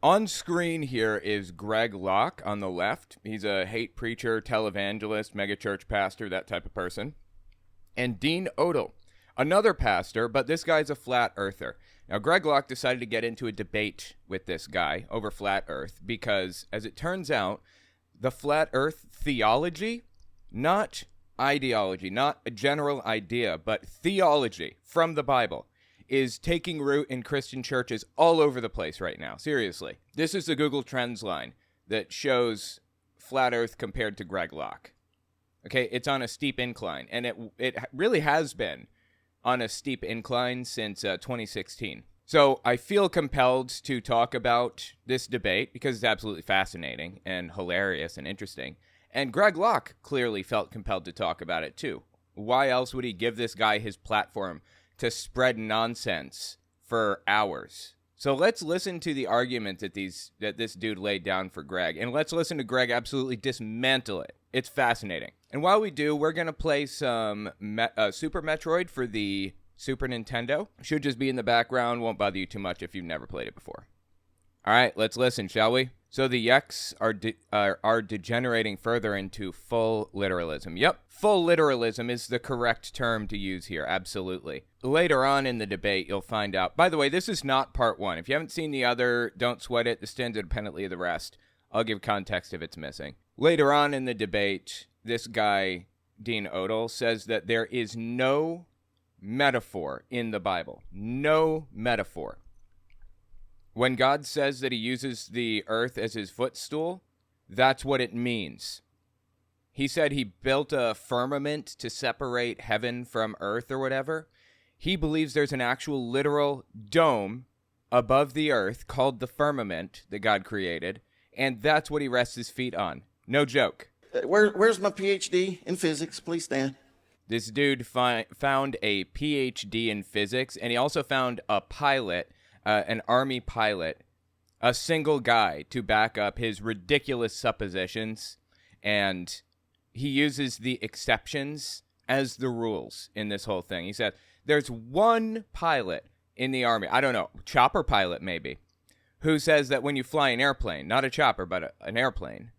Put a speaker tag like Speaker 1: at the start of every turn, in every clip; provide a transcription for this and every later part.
Speaker 1: On screen here is Greg Locke on the left. He's a hate preacher, televangelist, megachurch pastor, that type of person. And Dean Odell, another pastor, but this guy's a flat earther. Now, Greg Locke decided to get into a debate with this guy over flat earth because, as it turns out, the flat earth theology, not ideology, not a general idea, but theology from the Bible, is taking root in Christian churches all over the place right now. Seriously. This is the Google Trends line that shows flat earth compared to Greg Locke. Okay, it's on a steep incline, and it really has been on a steep incline since 2016. So I feel compelled to talk about this debate because it's absolutely fascinating and hilarious and interesting. And Greg Locke clearly felt compelled to talk about it too. Why else would he give this guy his platform to spread nonsense for hours? So let's listen to the argument that this dude laid down for Greg, and let's listen to Greg absolutely dismantle it. It's fascinating. And while we do, we're going to play some Super Metroid for the Super Nintendo. Should just be in the background, won't bother you too much if you've never played it before. All right, let's listen, shall we? So the Yeks are degenerating further into full literalism. Yep, full literalism is the correct term to use here, absolutely. Later on in the debate, you'll find out. By the way, this is not part one. If you haven't seen the other, don't sweat it. This stands independently of the rest. I'll give context if it's missing. Later on in the debate, this guy, Dean Odell, says that there is no metaphor in the Bible. No metaphor. When God says that he uses the earth as his footstool, that's what it means. He said he built a firmament to separate heaven from earth or whatever. He believes there's an actual literal dome above the earth called the firmament that God created, and that's what he rests his feet on. No joke.
Speaker 2: Where's my PhD in physics? Please stand.
Speaker 1: This dude found a PhD in physics, and he also found a pilot, an army pilot, a single guy to back up his ridiculous suppositions, and he uses the exceptions as the rules in this whole thing. He said there's one pilot in the army, I don't know, chopper pilot maybe, who says that when you fly an airplane, not a chopper, but an airplane,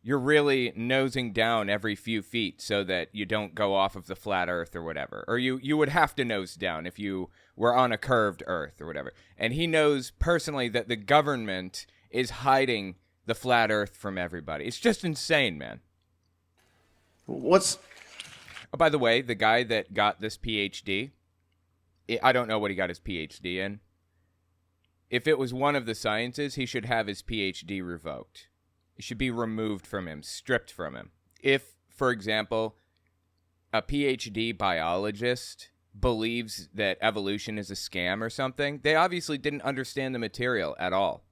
Speaker 1: you're really nosing down every few feet so that you don't go off of the flat earth or whatever. Or you would have to nose down if you were on a curved earth or whatever. And he knows personally that the government is hiding the flat earth from everybody. It's just insane, man. Oh, by the way, the guy that got this PhD, I don't know what he got his PhD in. If it was one of the sciences, he should have his PhD revoked. It should be removed from him, stripped from him. If, for example, a PhD biologist believes that evolution is a scam or something, they obviously didn't understand the material at all.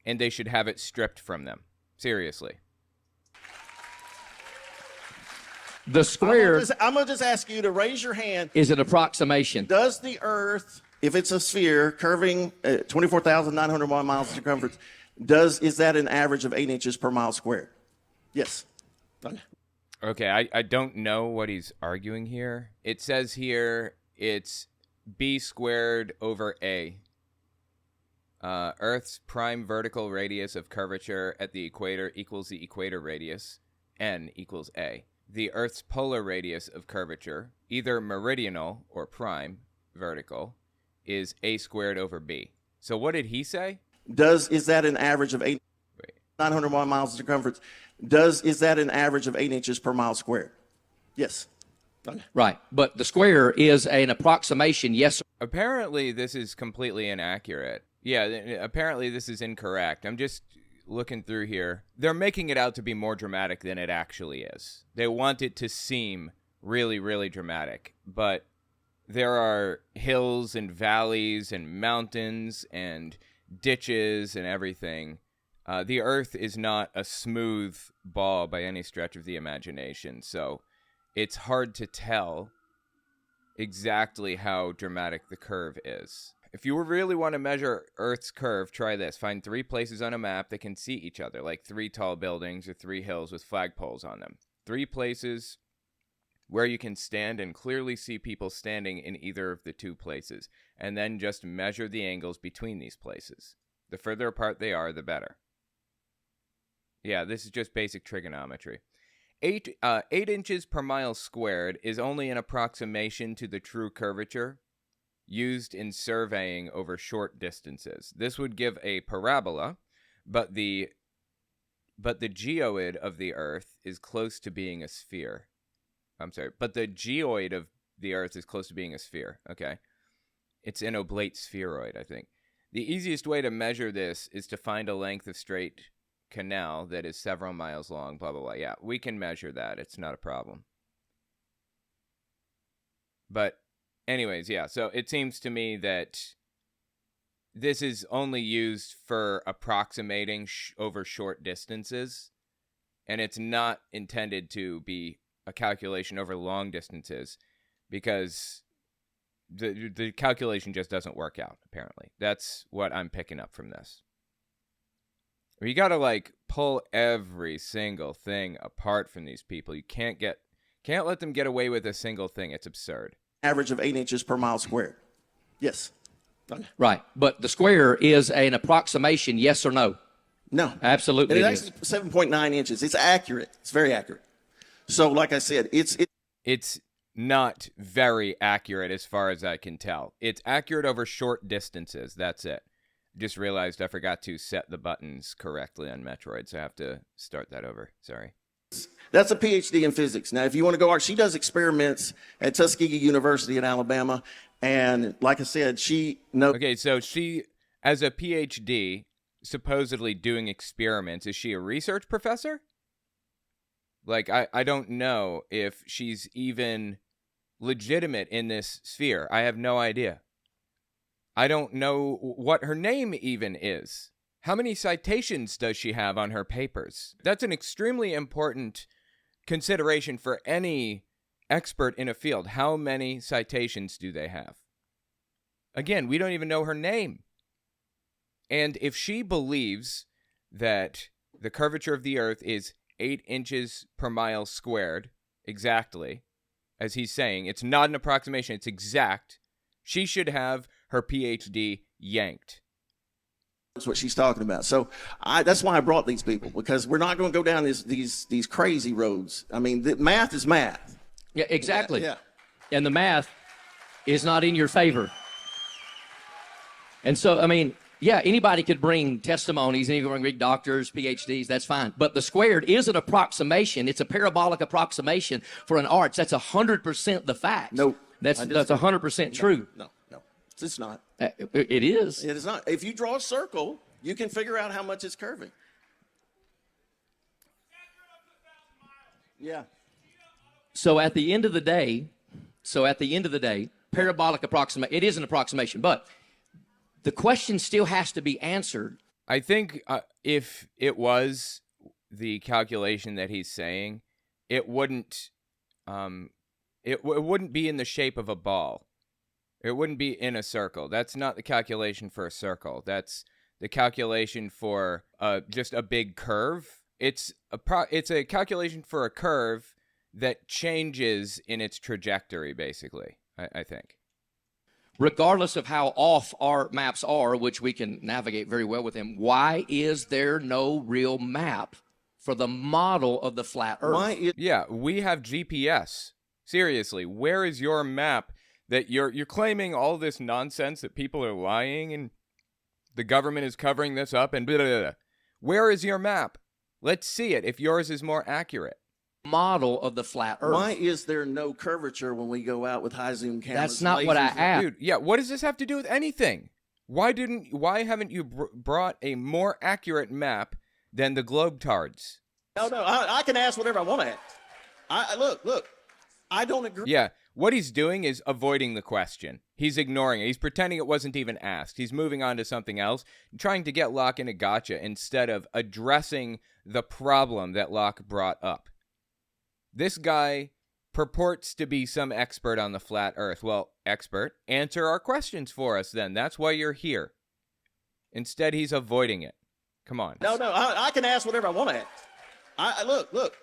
Speaker 1: And they should have it stripped from them. Seriously.
Speaker 3: The square
Speaker 2: I'm going to just ask you to raise your hand.
Speaker 3: is an approximation.
Speaker 2: Does the Earth, if it's a sphere curving 24,901 miles in circumference, is that an average of 8 inches per mile squared? Yes.
Speaker 1: Okay, I don't know what he's arguing here. It says here it's b squared over a. Earth's prime vertical radius of curvature at the equator equals the equator radius, n equals a. The Earth's polar radius of curvature, either meridional or prime vertical, is a squared over b. So what did he say?
Speaker 2: Is that an average of 901 miles in circumference? Is that an average of 8 inches per mile squared? Yes.
Speaker 3: Right. But the square is an approximation, yes.
Speaker 1: Apparently, this is completely inaccurate. Yeah, apparently this is incorrect. I'm just looking through here. They're making it out to be more dramatic than it actually is. They want it to seem really, really dramatic. But there are hills and valleys and mountains and ditches and everything. The earth is not a smooth ball by any stretch of the imagination, so it's hard to tell exactly how dramatic the curve is. If you really want to measure Earth's curve, try this. Find 3 places on a map that can see each other, like 3 tall buildings or 3 hills with flagpoles on them. 3 places where you can stand and clearly see people standing in either of the 2 places, and then just measure the angles between these places. The further apart they are, the better. Yeah, this is just basic trigonometry. 8 inches per mile squared is only an approximation to the true curvature used in surveying over short distances. This would give a parabola, but the geoid of the Earth is close to being a sphere. I'm sorry, but the geoid of the Earth is close to being a sphere. Okay. It's an oblate spheroid, I think. The easiest way to measure this is to find a length of straight canal that is several miles long, blah, blah, blah. Yeah, we can measure that. It's not a problem. But anyways, yeah, so it seems to me that this is only used for approximating over short distances, and it's not intended to be a calculation over long distances, because the calculation just doesn't work out, apparently. That's what I'm picking up from this. You got to like pull every single thing apart from these people. You can't let them get away with a single thing. It's absurd.
Speaker 2: Average of 8 inches per mile squared. Yes. Okay.
Speaker 3: Right. But the square is an approximation, yes or no?
Speaker 2: No.
Speaker 3: Absolutely.
Speaker 2: And it's actually 7.9 inches. It's accurate. It's very accurate. So, like I said,
Speaker 1: it's not very accurate as far as I can tell. It's accurate over short distances. That's it. Just realized I forgot to set the buttons correctly on Metroid, so I have to start that over. Sorry.
Speaker 2: That's a PhD in physics. Now, if you want to go, she does experiments at Tuskegee University in Alabama, and like I said, she knows.
Speaker 1: Okay, so she, as a PhD, supposedly doing experiments, is she a research professor? Like, I don't know if she's even legitimate in this sphere. I have no idea. I don't know what her name even is. How many citations does she have on her papers? That's an extremely important consideration for any expert in a field. How many citations do they have? Again, we don't even know her name. And if she believes that the curvature of the Earth is 8 inches per mile squared, exactly, as he's saying, it's not an approximation, it's exact, she should have her PhD yanked.
Speaker 2: That's what she's talking about. So that's why I brought these people, because we're not going to go down these crazy roads. I mean, the math is math.
Speaker 3: Yeah, exactly.
Speaker 2: Yeah.
Speaker 3: And the math is not in your favor. And so, I mean, yeah, anybody could bring testimonies, and you can bring doctors, PhDs, that's fine. But the squared is an approximation. It's a parabolic approximation for an arch. That's 100% the fact.
Speaker 2: No.
Speaker 3: That's 100% true.
Speaker 2: No. It's not.
Speaker 3: It is.
Speaker 2: It is not. If you draw a circle, you can figure out how much it's curving. Yeah.
Speaker 3: So at the end of the day, parabolic approximation, it is an approximation, but the question still has to be answered.
Speaker 1: I think if it was the calculation that he's saying, it wouldn't it wouldn't be in the shape of a ball. It wouldn't be in a circle. That's not the calculation for a circle. That's the calculation for just a big curve. It's a calculation for a curve that changes in its trajectory, basically, I think.
Speaker 3: Regardless of how off our maps are, which we can navigate very well with them, why is there no real map for the model of the flat Earth?
Speaker 1: Yeah, we have GPS. Seriously, where is your map? That you're claiming all this nonsense that people are lying and the government is covering this up and blah, blah, blah. Where is your map? Let's see it if yours is more accurate.
Speaker 3: Model of the flat Earth.
Speaker 2: Why is there no curvature when we go out with high zoom cameras?
Speaker 3: That's not what I asked.
Speaker 1: Dude, yeah, what does this have to do with anything? Why haven't you brought a more accurate map than the globetards?
Speaker 2: No, I can ask whatever I want to ask. Look, I don't agree.
Speaker 1: Yeah. What he's doing is avoiding the question. He's ignoring it. He's pretending it wasn't even asked. He's moving on to something else, trying to get Locke in a gotcha instead of addressing the problem that Locke brought up. This guy purports to be some expert on the flat Earth. Well, expert, answer our questions for us then. That's why you're here. Instead, he's avoiding it. Come on.
Speaker 2: No, I can ask whatever I want to ask. Look.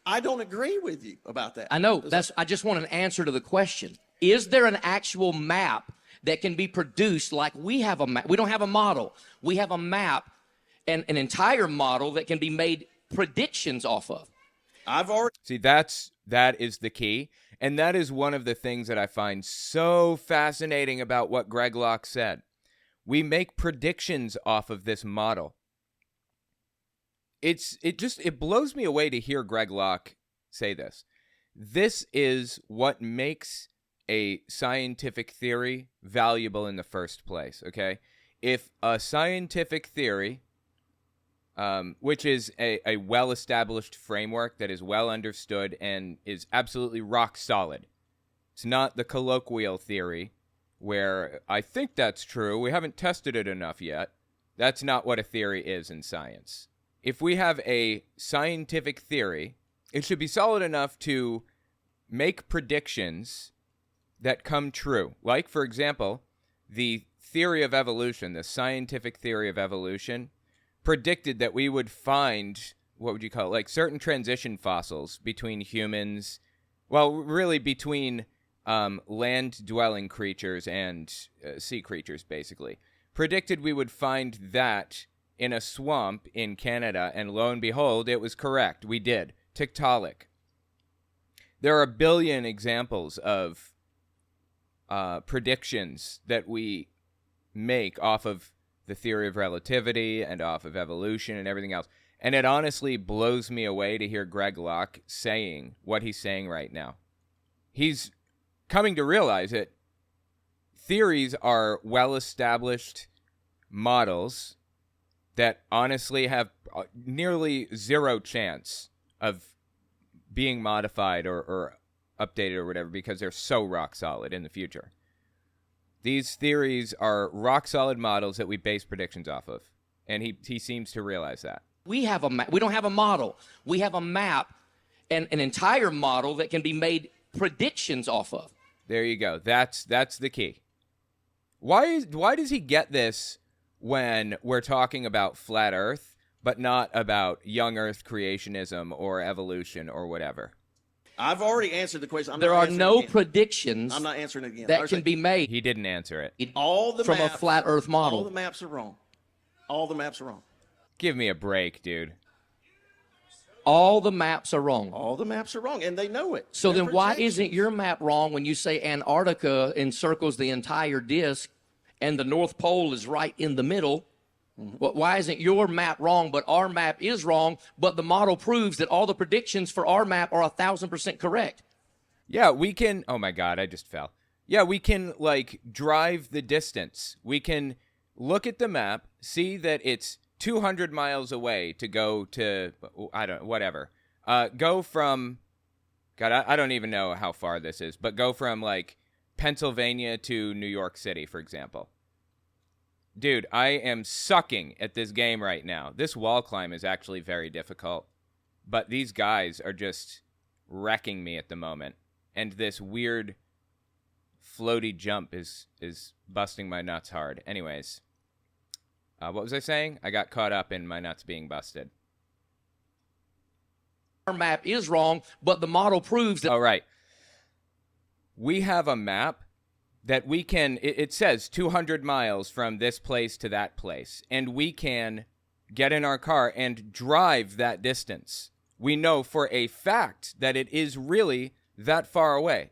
Speaker 2: I don't agree with you about that.
Speaker 3: I know. I just want an answer to the question. Is there an actual map that can be produced like we have a map. We don't have a model. We have a map and an entire model that can be made predictions off of.
Speaker 1: See, that is the key. And that is one of the things that I find so fascinating about what Greg Locke said. We make predictions off of this model. It blows me away to hear Greg Locke say this. This is what makes a scientific theory valuable in the first place, okay? If a scientific theory, which is a well-established framework that is well understood and is absolutely rock solid. It's not the colloquial theory where I think that's true. We haven't tested it enough yet. That's not what a theory is in science. If we have a scientific theory, it should be solid enough to make predictions that come true. Like, for example, the theory of evolution, the scientific theory of evolution, predicted that we would find, what would you call it, like certain transition fossils between humans, well, really between land-dwelling creatures and sea creatures, basically. Predicted we would find that in a swamp in Canada, and lo and behold, it was correct. We did. Tiktaalik. There are a billion examples of predictions that we make off of the theory of relativity and off of evolution and everything else. And it honestly blows me away to hear Greg Locke saying what he's saying right now. He's coming to realize that theories are well-established models that honestly have nearly zero chance of being modified or updated or whatever because they're so rock solid in the future. These theories are rock solid models that we base predictions off of, and he seems to realize that.
Speaker 3: We have a map. We don't have a model. We have a map and an entire model that can be made predictions off of.
Speaker 1: There you go. That's the key. Why does he get this when we're talking about flat Earth, but not about young Earth creationism or evolution or whatever?
Speaker 2: I've already answered the question.
Speaker 3: There are no predictions.
Speaker 2: I'm not answering it again.
Speaker 3: That can be made.
Speaker 1: He didn't answer it.
Speaker 3: From a flat Earth model.
Speaker 2: All the maps are wrong. All the maps are wrong.
Speaker 1: Give me a break, dude.
Speaker 3: All the maps are wrong.
Speaker 2: All the maps are wrong, and they know it.
Speaker 3: So then why isn't your map wrong when you say Antarctica encircles the entire disk and the North Pole is right in the middle? Well, why isn't your map wrong, but our map is wrong, but the model proves that all the predictions for our map are 1,000% correct?
Speaker 1: Yeah, we can... Oh, my God, I just fell. Yeah, we can, like, drive the distance. We can look at the map, see that it's 200 miles away to go to... whatever. Go from... God, I don't even know how far this is, but go from, like, Pennsylvania to New York City, for example. Dude, I am sucking at this game right now. This wall climb is actually very difficult. But these guys are just wrecking me at the moment. And this weird floaty jump is busting my nuts hard. Anyways, what was I saying? I got caught up in my nuts being busted.
Speaker 3: Our map is wrong, but the model proves that...
Speaker 1: Oh, right. We have a map that we can, it says 200 miles from this place to that place, and we can get in our car and drive that distance. We know for a fact that it is really that far away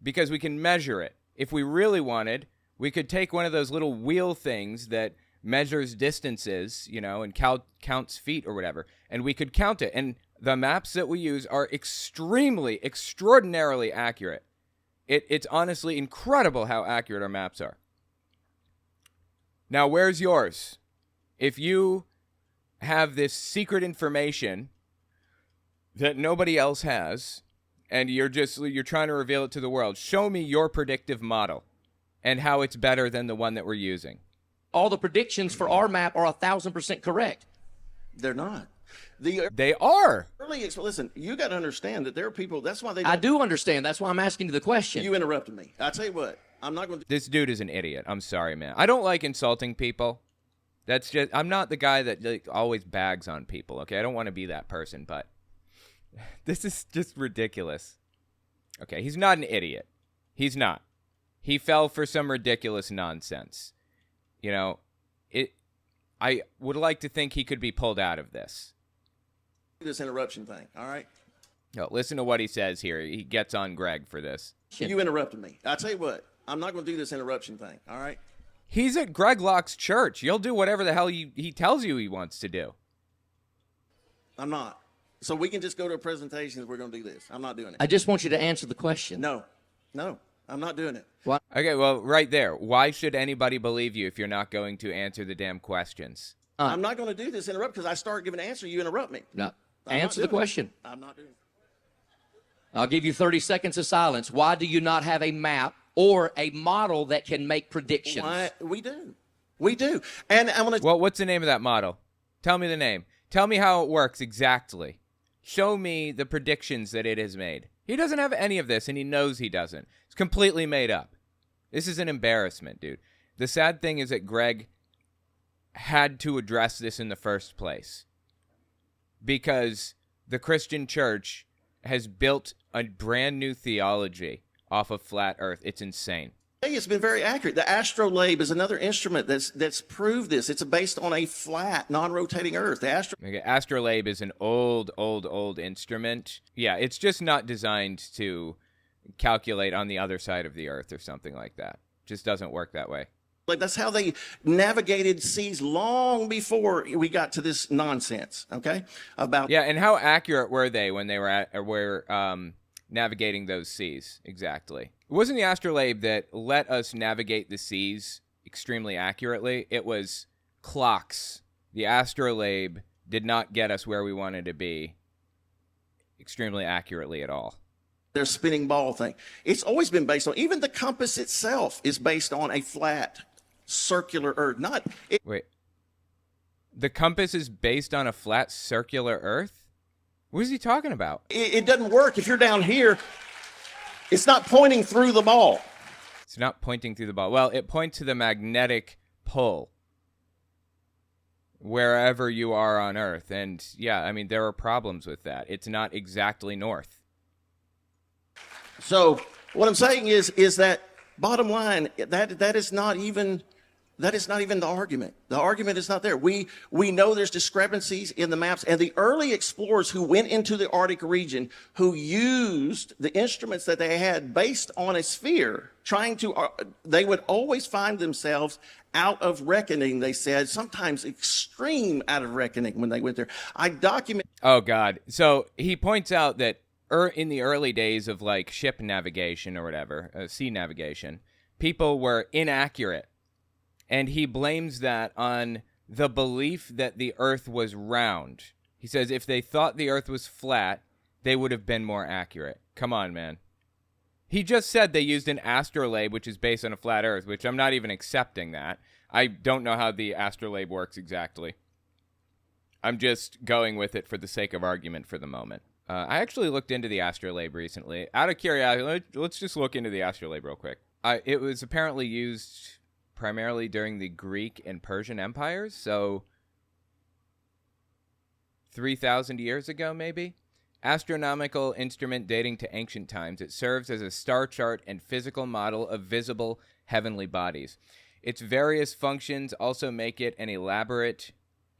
Speaker 1: because we can measure it. If we really wanted, we could take one of those little wheel things that measures distances, you know, and counts feet or whatever, and we could count it. And the maps that we use are extraordinarily accurate. It's honestly incredible how accurate our maps are. Now, where's yours? If you have this secret information that nobody else has, and you're trying to reveal it to the world, show me your predictive model and how it's better than the one that we're using.
Speaker 3: All the predictions for our map are 1,000% correct.
Speaker 2: They're not.
Speaker 1: They are.
Speaker 2: Listen, you got to understand that there are people. That's why they.
Speaker 3: I do understand. That's why I'm asking you the question.
Speaker 2: You interrupted me. I tell you what. I'm not going to.
Speaker 1: This dude is an idiot. I'm sorry, man. I don't like insulting people. That's just. I'm not the guy that like, always bags on people. Okay, I don't want to be that person. But this is just ridiculous. Okay, he's not an idiot. He's not. He fell for some ridiculous nonsense. You know, I would like to think he could be pulled out of this.
Speaker 2: This interruption thing, all right?
Speaker 1: No, listen to what he says here. He gets on Greg for this.
Speaker 2: You interrupted me. I tell you what, I'm not going to do this interruption thing, all right?
Speaker 1: He's at Greg Locke's church. You'll do whatever the hell he tells you he wants to do.
Speaker 2: I'm not. So we can just go to a presentation if we're going to do this. I'm not doing it.
Speaker 3: I just want you to answer the question.
Speaker 2: No, I'm not doing it.
Speaker 3: What?
Speaker 1: Okay, well, right there. Why should anybody believe you if you're not going to answer the damn questions?
Speaker 2: I'm not going to do this interrupt because I start giving an answer, you interrupt me.
Speaker 3: No.
Speaker 2: I'm
Speaker 3: Answer
Speaker 2: not
Speaker 3: the
Speaker 2: doing
Speaker 3: question.
Speaker 2: it. I'm not doing it.
Speaker 3: I'll give you 30 seconds of silence. Why do you not have a map or a model that can make predictions?
Speaker 2: Why? We do. And I'm going to...
Speaker 1: Well, what's the name of that model? Tell me the name. Tell me how it works exactly. Show me the predictions that it has made. He doesn't have any of this, and he knows he doesn't. It's completely made up. This is an embarrassment, dude. The sad thing is that Greg had to address this in the first place because the Christian church has built a brand new theology off of flat Earth. It's insane.
Speaker 2: Hey, it's been very accurate. The astrolabe is another instrument that's proved this. It's based on a flat, non-rotating Earth. The
Speaker 1: astrolabe is an old instrument. Yeah, it's just not designed to calculate on the other side of the Earth or something like that. Just doesn't work that way.
Speaker 2: Like that's how they navigated seas long before we got to this nonsense. Okay, about
Speaker 1: and how accurate were they when they were navigating those seas exactly? It wasn't the astrolabe that let us navigate the seas extremely accurately. It was clocks. The astrolabe did not get us where we wanted to be extremely accurately at all.
Speaker 2: Their spinning ball thing. It's always been based on, even the compass itself is based on a flat, circular Earth.
Speaker 1: Wait. The compass is based on a flat, circular Earth? What is he talking about?
Speaker 2: It doesn't work. If you're down here, it's not pointing through the ball.
Speaker 1: It's not pointing through the ball. Well, it points to the magnetic pull wherever you are on Earth. And yeah, I mean, there are problems with that. It's not exactly north.
Speaker 2: So what I'm saying is that bottom line, that is not even the argument. The argument is not there. We know there's discrepancies in the maps, and the early explorers who went into the Arctic region, who used the instruments that they had based on a sphere, they would always find themselves out of reckoning, they said, sometimes extreme out of reckoning when they went there. I document...
Speaker 1: Oh, God. So he points out that in the early days of like ship navigation or whatever, sea navigation, people were inaccurate. And he blames that on the belief that the Earth was round. He says if they thought the Earth was flat, they would have been more accurate. Come on, man. He just said they used an astrolabe, which is based on a flat Earth, which I'm not even accepting that. I don't know how the astrolabe works exactly. I'm just going with it for the sake of argument for the moment. I actually looked into the astrolabe recently. Out of curiosity, let's just look into the astrolabe real quick. It was apparently used primarily during the Greek and Persian empires, so 3,000 years ago, maybe? Astronomical instrument dating to ancient times. It serves as a star chart and physical model of visible heavenly bodies. Its various functions also make it an elaborate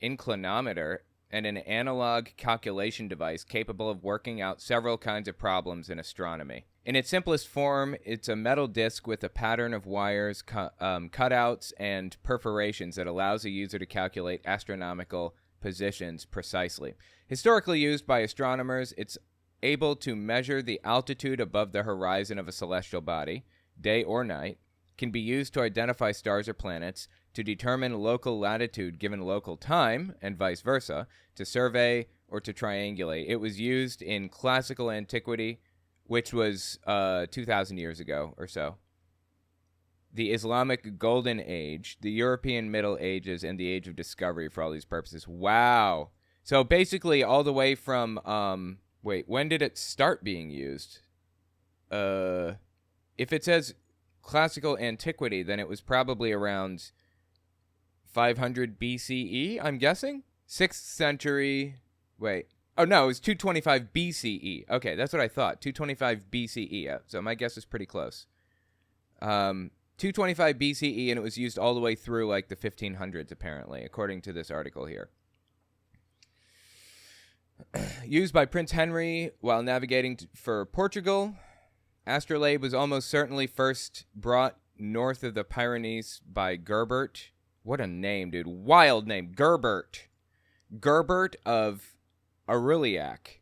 Speaker 1: inclinometer and an analog calculation device capable of working out several kinds of problems in astronomy. In its simplest form, it's a metal disc with a pattern of wires, cutouts, and perforations that allows a user to calculate astronomical positions precisely. Historically used by astronomers, it's able to measure the altitude above the horizon of a celestial body, day or night, can be used to identify stars or planets, to determine local latitude given local time, and vice versa, to survey or to triangulate. It was used in classical antiquity, which was 2,000 years ago or so, the Islamic Golden Age, the European Middle Ages, and the Age of Discovery for all these purposes. Wow. So basically all the way from, when did it start being used? If it says classical antiquity, then it was probably around 500 BCE, I'm guessing? 6th century, Oh, no, it was 225 BCE. Okay, that's what I thought, 225 BCE. So my guess is pretty close. 225 BCE, and it was used all the way through like the 1500s, apparently, according to this article here. Used by Prince Henry while navigating for Portugal. Astrolabe was almost certainly first brought north of the Pyrenees by Gerbert. What a name, dude. Wild name. Gerbert. Gerbert of Aurillac.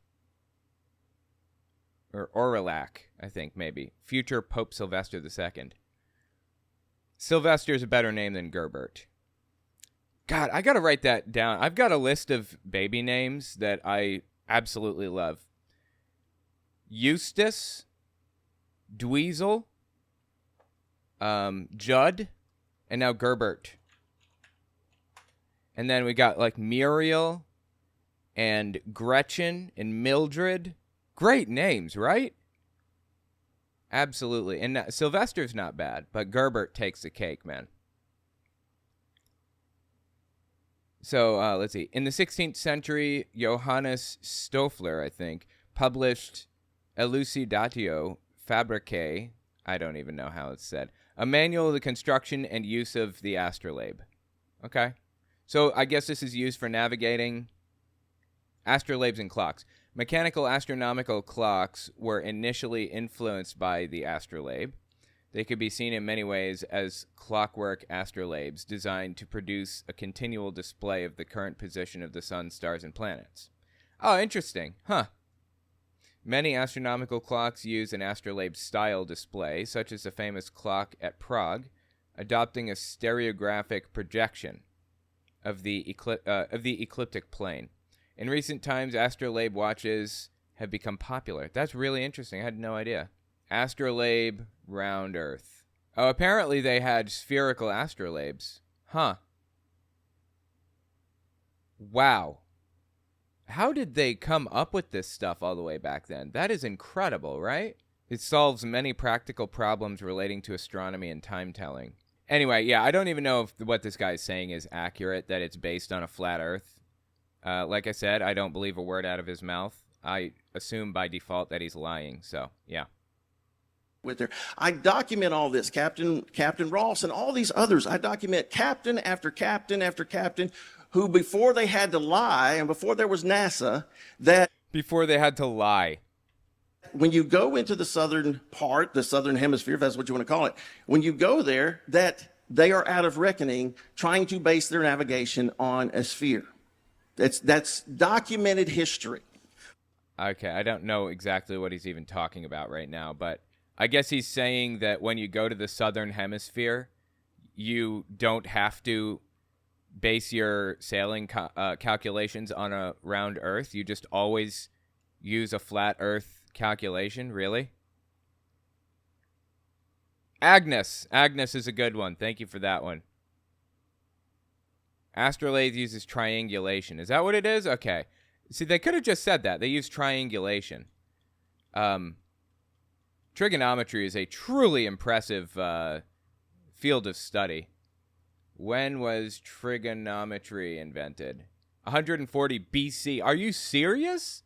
Speaker 1: Or Aurillac, I think, maybe. Future Pope Sylvester II. Sylvester's a better name than Gerbert. God, I gotta write that down. I've got a list of baby names that I absolutely love. Eustace, Dweezil, Judd, and now Gerbert. And then we got like Muriel and Gretchen and Mildred. Great names, right? Absolutely. And Sylvester's not bad, but Gerbert takes the cake, man. So, let's see. In the 16th century, Johannes Stoffler, I think, published Elucidatio Fabricae, I don't even know how it's said, a manual of the construction and use of the astrolabe. Okay. So, I guess this is used for navigating astrolabes and clocks. Mechanical astronomical clocks were initially influenced by the astrolabe. They could be seen in many ways as clockwork astrolabes designed to produce a continual display of the current position of the sun, stars, and planets. Oh, interesting. Huh. Many astronomical clocks use an astrolabe-style display, such as the famous clock at Prague, adopting a stereographic projection of the ecliptic plane. In recent times, astrolabe watches have become popular. That's really interesting. I had no idea. Astrolabe, round Earth. Oh, apparently they had spherical astrolabes. Huh. Wow. How did they come up with this stuff all the way back then? That is incredible, right? It solves many practical problems relating to astronomy and time-telling. Anyway, yeah, I don't even know if what this guy is saying is accurate, that it's based on a flat Earth. Like I said, I don't believe a word out of his mouth. I assume by default that he's lying, so, yeah.
Speaker 2: With there, I document all this, Captain Ross and all these others. I document captain after captain after captain who, before they had to lie and before there was NASA, that
Speaker 1: before they had to lie.
Speaker 2: When you go into the southern part, the southern hemisphere, if that's what you want to call it, when you go there, that they are out of reckoning trying to base their navigation on a sphere. That's documented history.
Speaker 1: Okay, I don't know exactly what he's even talking about right now, but I guess he's saying that when you go to the southern hemisphere, you don't have to base your sailing calculations on a round Earth. You just always use a flat Earth calculation. Really? Agnes is a good one. Thank you for that one. Astrolabe uses triangulation. Is that what it is? Okay. See, they could have just said that. They use triangulation. Trigonometry is a truly impressive field of study. When was trigonometry invented? 140 BC. Are you serious?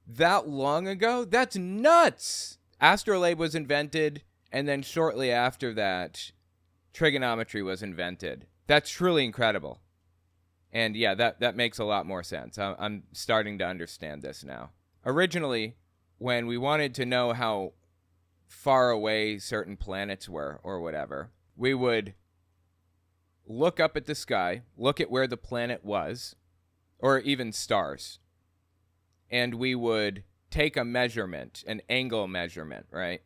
Speaker 1: That long ago? That's nuts! Astrolabe was invented, and then shortly after that, trigonometry was invented. That's truly incredible. And yeah, that makes a lot more sense. I'm starting to understand this now. Originally, when we wanted to know how far away certain planets were or whatever, we would look up at the sky, look at where the planet was, or even stars, and we would take a measurement, an angle measurement, right?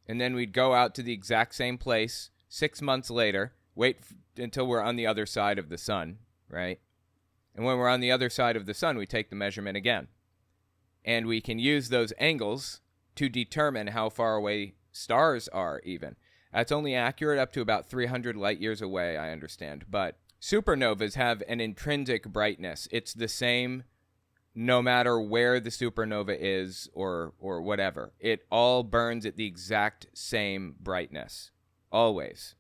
Speaker 1: And then we'd go out to the exact same place 6 months later, wait until we're on the other side of the sun, right? And when we're on the other side of the sun, we take the measurement again. And we can use those angles to determine how far away stars are even. That's only accurate up to about 300 light years away, I understand. But supernovas have an intrinsic brightness. It's the same no matter where the supernova is or whatever. It all burns at the exact same brightness, always.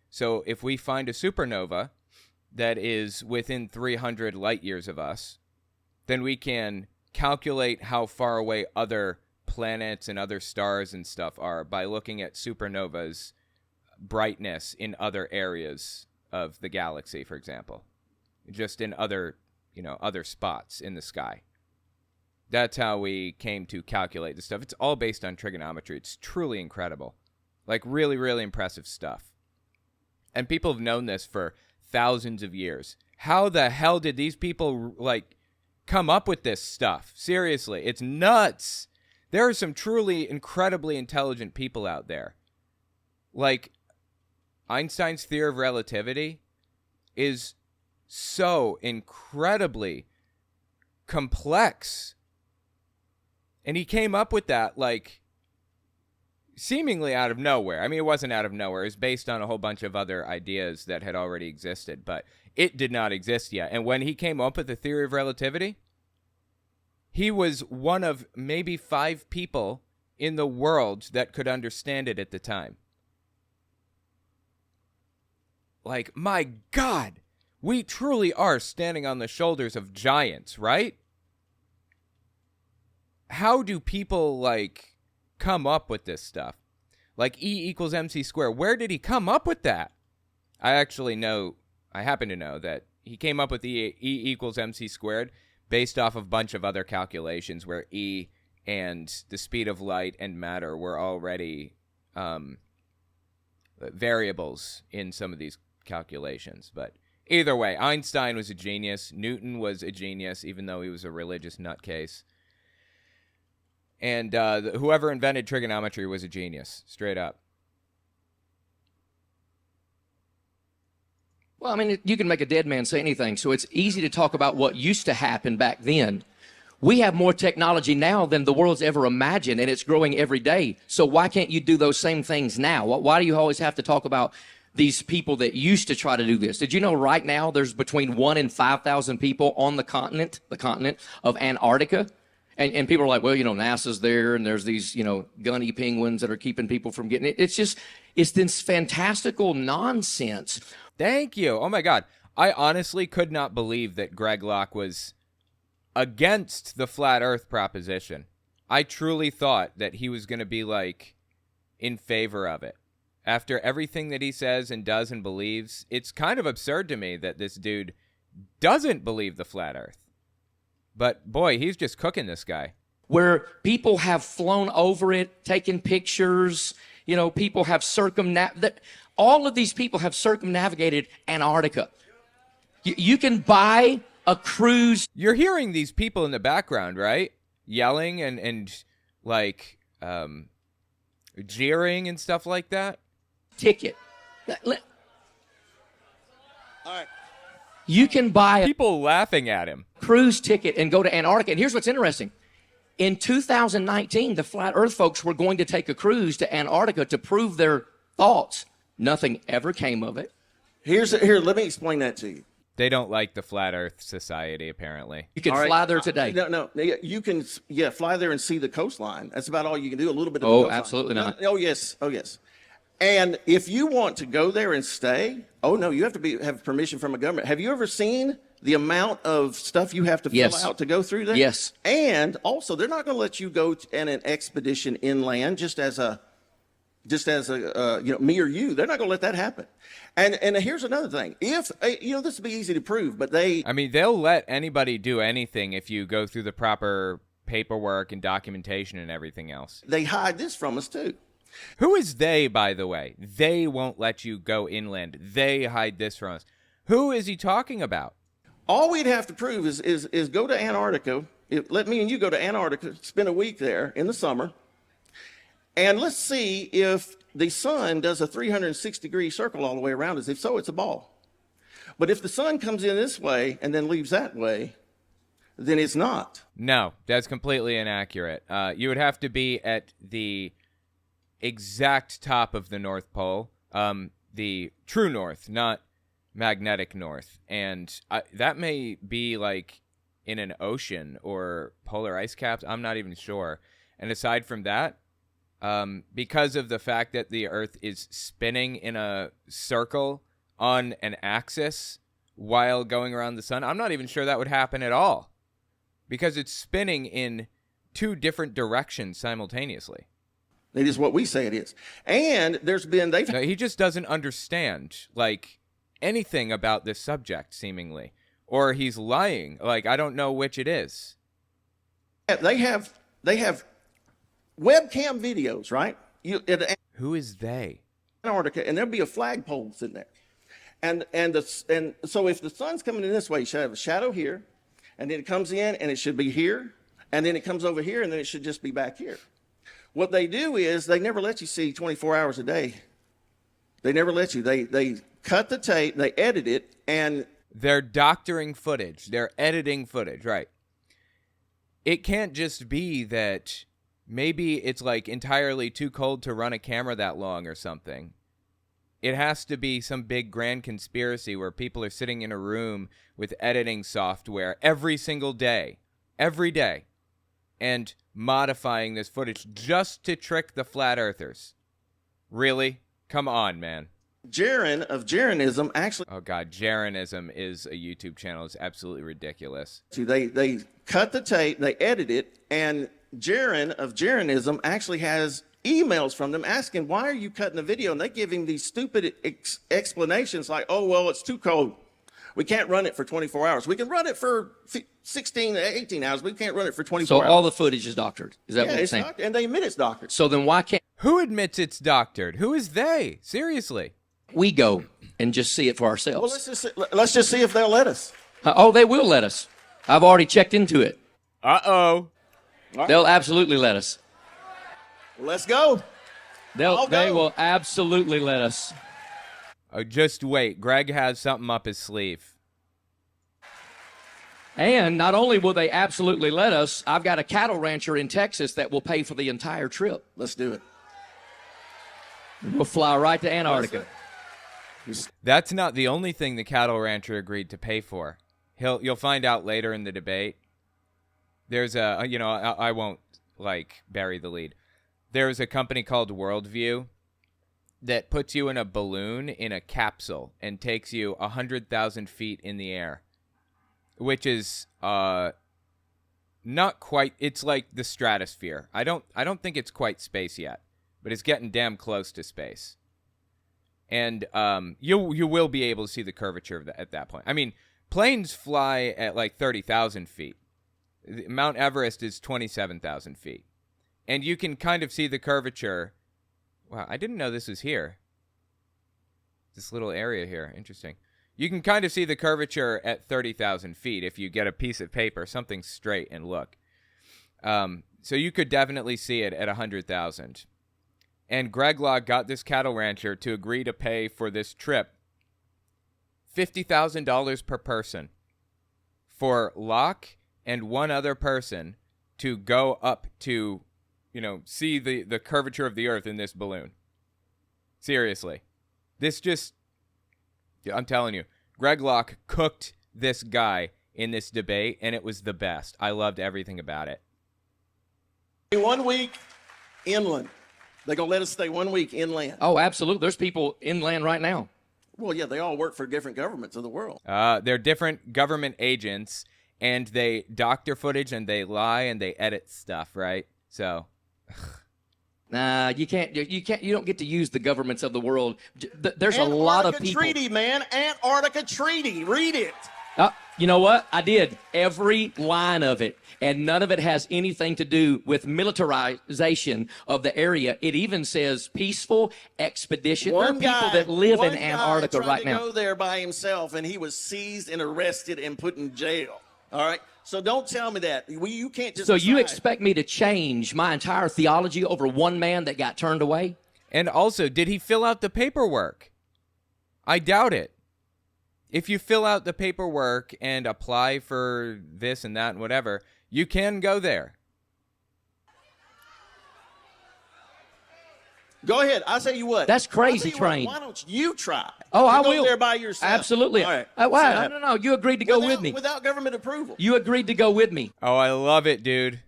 Speaker 1: So if we find a supernova that is within 300 light years of us, then we can calculate how far away other planets and other stars and stuff are by looking at supernovas brightness in other areas of the galaxy, for example, just in other, other spots in the sky. That's how we came to calculate this stuff. It's all based on trigonometry. It's truly incredible. Like, really, really impressive stuff. And people have known this for thousands of years. How the hell did these people, come up with this stuff? Seriously, it's nuts. There are some truly incredibly intelligent people out there. Like, Einstein's theory of relativity is so incredibly complex. And he came up with that, seemingly out of nowhere. I mean, it wasn't out of nowhere. It was based on a whole bunch of other ideas that had already existed, but it did not exist yet. And when he came up with the theory of relativity, he was one of maybe 5 people in the world that could understand it at the time. My God, we truly are standing on the shoulders of giants, right? How do people, come up with this stuff? E equals mc squared. Where did he come up with that? I happen to know that he came up with E equals mc squared based off of a bunch of other calculations where E and the speed of light and matter were already variables in some of these calculations. But either way, Einstein was a genius. Newton was a genius, even though he was a religious nutcase. And whoever invented trigonometry was a genius, straight up.
Speaker 3: Well, I mean, you can make a dead man say anything, so it's easy to talk about what used to happen back then. We have more technology now than the world's ever imagined, and it's growing every day. So why can't you do those same things now? Why do you always have to talk about these people that used to try to do this? Did you know right now there's between 1 and 5,000 people on the continent of Antarctica? And people are like, well, NASA's there, and there's these, gunny penguins that are keeping people from getting it. It's this fantastical nonsense.
Speaker 1: Thank you. Oh, my God. I honestly could not believe that Greg Locke was against the flat Earth proposition. I truly thought that he was going to be, in favor of it. After everything that he says and does and believes, it's kind of absurd to me that this dude doesn't believe the flat Earth. But, boy, he's just cooking this guy.
Speaker 3: Where people have flown over it, taken pictures, people have all of these people have circumnavigated Antarctica. You can buy a cruise.
Speaker 1: You're hearing these people in the background, right? Yelling and jeering and stuff like that.
Speaker 3: Ticket.
Speaker 2: All right.
Speaker 3: You can buy
Speaker 1: people laughing at him.
Speaker 3: Cruise ticket and go to Antarctica. And here's what's interesting. In 2019, the flat Earth folks were going to take a cruise to Antarctica to prove their thoughts. Nothing ever came of it.
Speaker 2: Here, let me explain that to you.
Speaker 1: They don't like the Flat Earth Society, apparently.
Speaker 3: You can fly there today.
Speaker 2: No. You can, fly there and see the coastline. That's about all you can do. A little bit of the
Speaker 3: coastline.
Speaker 2: coastline.
Speaker 3: Absolutely not.
Speaker 2: Oh, yes. And if you want to go there and stay, you have to have permission from a government. Have you ever seen the amount of stuff you have to fill out to go through there?
Speaker 3: Yes.
Speaker 2: And also, they're not going to let you go in an expedition inland just as a me or you. They're not going to let that happen. And here's another thing. If this would be easy to prove, but
Speaker 1: they'll let anybody do anything if you go through the proper paperwork and documentation and everything else.
Speaker 2: They hide this from us too.
Speaker 1: Who is they, by the way? They won't let you go inland. They hide this from us. Who is he talking about?
Speaker 2: All we'd have to prove is go to Antarctica. Let me and you go to Antarctica, spend a week there in the summer, and let's see if the sun does a 360-degree circle all the way around us. If so, it's a ball. But if the sun comes in this way and then leaves that way, then it's not.
Speaker 1: No, that's completely inaccurate. You would have to be at the exact top of the North Pole, the true north, not magnetic north. And that may be in an ocean or polar ice caps. I'm not even sure. And aside from that, because of the fact that the Earth is spinning in a circle on an axis while going around the sun, I'm not even sure that would happen at all, because it's spinning in 2 different directions simultaneously.
Speaker 2: It is what we say it is. And
Speaker 1: No, he just doesn't understand, like, anything about this subject, seemingly. Or he's lying. Like, I don't know which it is.
Speaker 2: they have webcam videos, right?
Speaker 1: Who is they?
Speaker 2: Antarctica, and there'll be a flagpole sitting there. And so if the sun's coming in this way, you should have a shadow here, and then it comes in, and it should be here, and then it comes over here, and then it should just be back here. What they do is they never let you see 24 hours a day. They never let you. They cut the tape, they edit it, and
Speaker 1: they're doctoring footage. They're editing footage, right? It can't just be that maybe it's like entirely too cold to run a camera that long or something. It has to be some big grand conspiracy where people are sitting in a room with editing software every single day, every day, and modifying this footage just to trick the flat earthers. Really? Come on, man.
Speaker 2: Jaron of Jaronism actually...
Speaker 1: Oh, God, Jaronism is a YouTube channel. It's absolutely ridiculous.
Speaker 2: They cut the tape, they edit it, and Jaron of Jaronism actually has emails from them asking, why are you cutting the video? And they give him these stupid explanations like, oh, well, it's too cold. We can't run it for 24 hours. We can run it for 16 to 18 hours. We can't run it for 24 hours.
Speaker 3: So all the footage is doctored. Is that what you're saying?
Speaker 2: And they admit it's doctored.
Speaker 3: So then why can't
Speaker 1: Who admits it's doctored? Who is they? Seriously.
Speaker 3: we go and just see it for ourselves?
Speaker 2: Well, let's just see if they'll let us.
Speaker 3: Oh, they will let us. I've already checked into it.
Speaker 1: Uh-oh.
Speaker 3: They'll absolutely let us.
Speaker 2: Let's go.
Speaker 3: They will absolutely let us.
Speaker 1: Oh, just wait. Greg has something up his sleeve.
Speaker 3: And not only will they absolutely let us, I've got a cattle rancher in Texas that will pay for the entire trip.
Speaker 2: Let's do it.
Speaker 3: We'll fly right to Antarctica.
Speaker 1: That's not the only thing the cattle rancher agreed to pay for. You'll find out later in the debate. There's I won't bury the lead. There's a company called Worldview that puts you in a balloon in a capsule and takes you 100,000 feet in the air, which is not quite. It's like the stratosphere. I don't think it's quite space yet, but it's getting damn close to space. And you will be able to see the curvature at that point. I mean, planes fly at like 30,000 feet. Mount Everest is 27,000 feet. And you can kind of see the curvature. Wow, I didn't know this was here. This little area here. Interesting. You can kind of see the curvature at 30,000 feet if you get a piece of paper, something straight, and look. So you could definitely see it at 100,000. And Greg Locke got this cattle rancher to agree to pay for this trip $50,000 per person for Locke and one other person to go up to, see the curvature of the earth in this balloon. Seriously. I'm telling you, Greg Locke cooked this guy in this debate, and it was the best. I loved everything about it.
Speaker 2: 1 week inland. They're going to let us stay 1 week inland.
Speaker 3: Oh, absolutely. There's people inland right now.
Speaker 2: Well, yeah, they all work for different governments of the world.
Speaker 1: They're different government agents, and they doctor footage, and they lie, and they edit stuff, right? So...
Speaker 3: Nah, you can't. You don't get to use the governments of the world. There's a lot of people.
Speaker 2: Treaty, man. Antarctica Treaty. Read it.
Speaker 3: You know what? I did every line of it, and none of it has anything to do with militarization of the area. It even says peaceful expedition. There are people that live in Antarctica right now.
Speaker 2: One guy tried to go there by himself, and he was seized and arrested and put in jail. All right? So don't tell me that. You can't just
Speaker 3: So you expect me to change my entire theology over one man that got turned away?
Speaker 1: And also, did he fill out the paperwork? I doubt it. If you fill out the paperwork and apply for this and that and whatever, you can go there.
Speaker 2: Go ahead. I'll tell you what.
Speaker 3: That's crazy train.
Speaker 2: Why don't you try?
Speaker 3: Oh, I will.
Speaker 2: Go there by yourself.
Speaker 3: Absolutely.
Speaker 2: All right.
Speaker 3: Wow. No. You agreed to go with me.
Speaker 2: Without government approval.
Speaker 3: You agreed to go with me.
Speaker 1: Oh, I love it, dude.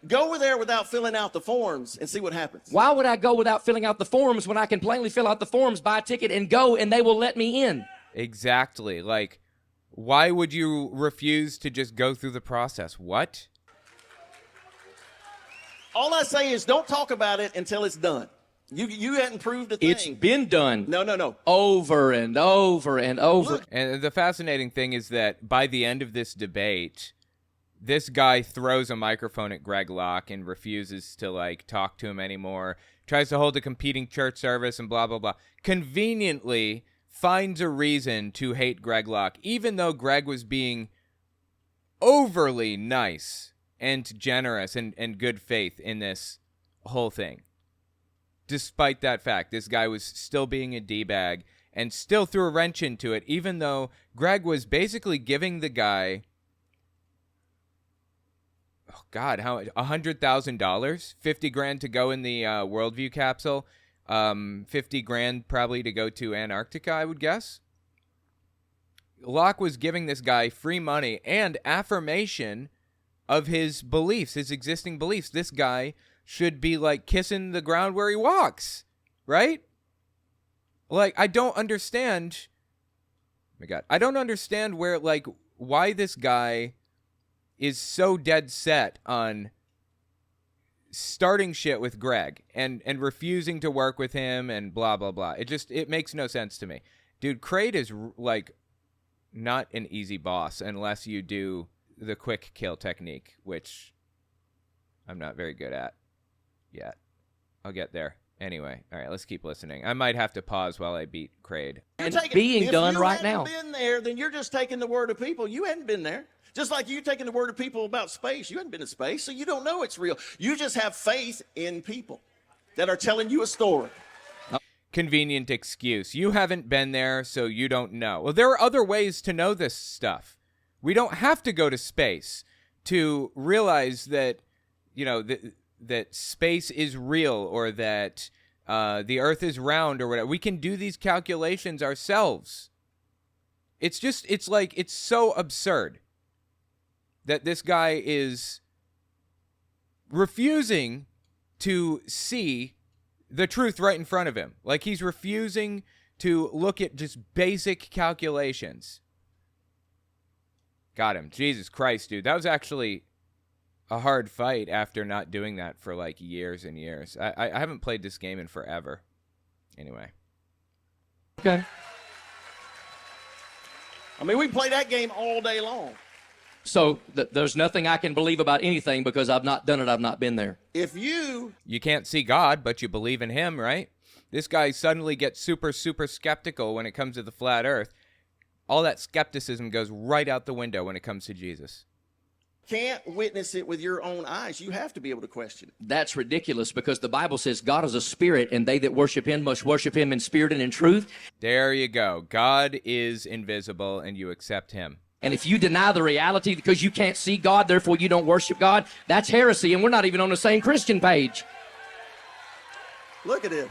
Speaker 2: Go over there without filling out the forms and see what happens.
Speaker 3: Why would I go without filling out the forms when I can plainly fill out the forms, buy a ticket, and go, and they will let me in?
Speaker 1: Exactly. Like, why would you refuse to just go through the process? What?
Speaker 2: All I say is don't talk about it until it's done. You hadn't proved a thing.
Speaker 3: It's been done.
Speaker 2: No.
Speaker 3: Over and over and over.
Speaker 2: Look.
Speaker 1: And the fascinating thing is that by the end of this debate, this guy throws a microphone at Greg Locke and refuses to, like, talk to him anymore, tries to hold a competing church service and blah, blah, blah. Conveniently finds a reason to hate Greg Locke, even though Greg was being overly nice and generous and good faith in this whole thing. Despite that fact, this guy was still being a D-bag and still threw a wrench into it, even though Greg was basically giving the guy, oh God, how $100,000, 50 grand to go in the worldview capsule, 50 grand probably to go to Antarctica, I would guess. Locke was giving this guy free money and affirmation of his beliefs, his existing beliefs. This guy should be, like, kissing the ground where he walks, right? Like, I don't understand. Oh my God. I don't understand where, like, why this guy is so dead set on starting shit with Greg and refusing to work with him and blah, blah, blah. It makes no sense to me. Dude, Craig is, like, not an easy boss unless you do the quick kill technique, which I'm not very good at yet. I'll get there. Anyway, all right, let's keep listening. I might have to pause while I beat Craig.
Speaker 3: And being done right now.
Speaker 2: If you hadn't been there, then you're just taking the word of people. You hadn't been there. Just like you taking the word of people about space. You hadn't been to space, so you don't know it's real. You just have faith in people that are telling you a story.
Speaker 1: Convenient excuse. You haven't been there, so you don't know. Well, there are other ways to know this stuff. We don't have to go to space to realize that, you know, that space is real, or that the Earth is round, or whatever. We can do these calculations ourselves. It's so absurd that this guy is refusing to see the truth right in front of him. Like, he's refusing to look at just basic calculations. Got him. Jesus Christ, dude. That was actually a hard fight after not doing that for, like, years and years. I haven't played this game in forever. Anyway.
Speaker 3: Okay.
Speaker 2: I mean, we play that game all day long.
Speaker 3: So there's nothing I can believe about anything because I've not done it. I've not been there.
Speaker 2: If you
Speaker 1: can't see God, but you believe in him, right? This guy suddenly gets super, super skeptical when it comes to the flat earth. All that skepticism goes right out the window when it comes to Jesus.
Speaker 2: can't witness it with your own eyes, you have to be able to question it.
Speaker 3: That's ridiculous because the Bible says God is a spirit and they that worship him must worship him in spirit and in truth.
Speaker 1: There you go. God is invisible and you accept him.
Speaker 3: And if you deny the reality because you can't see God, therefore you don't worship God, that's heresy, and we're not even on the same Christian page.
Speaker 2: Look at it.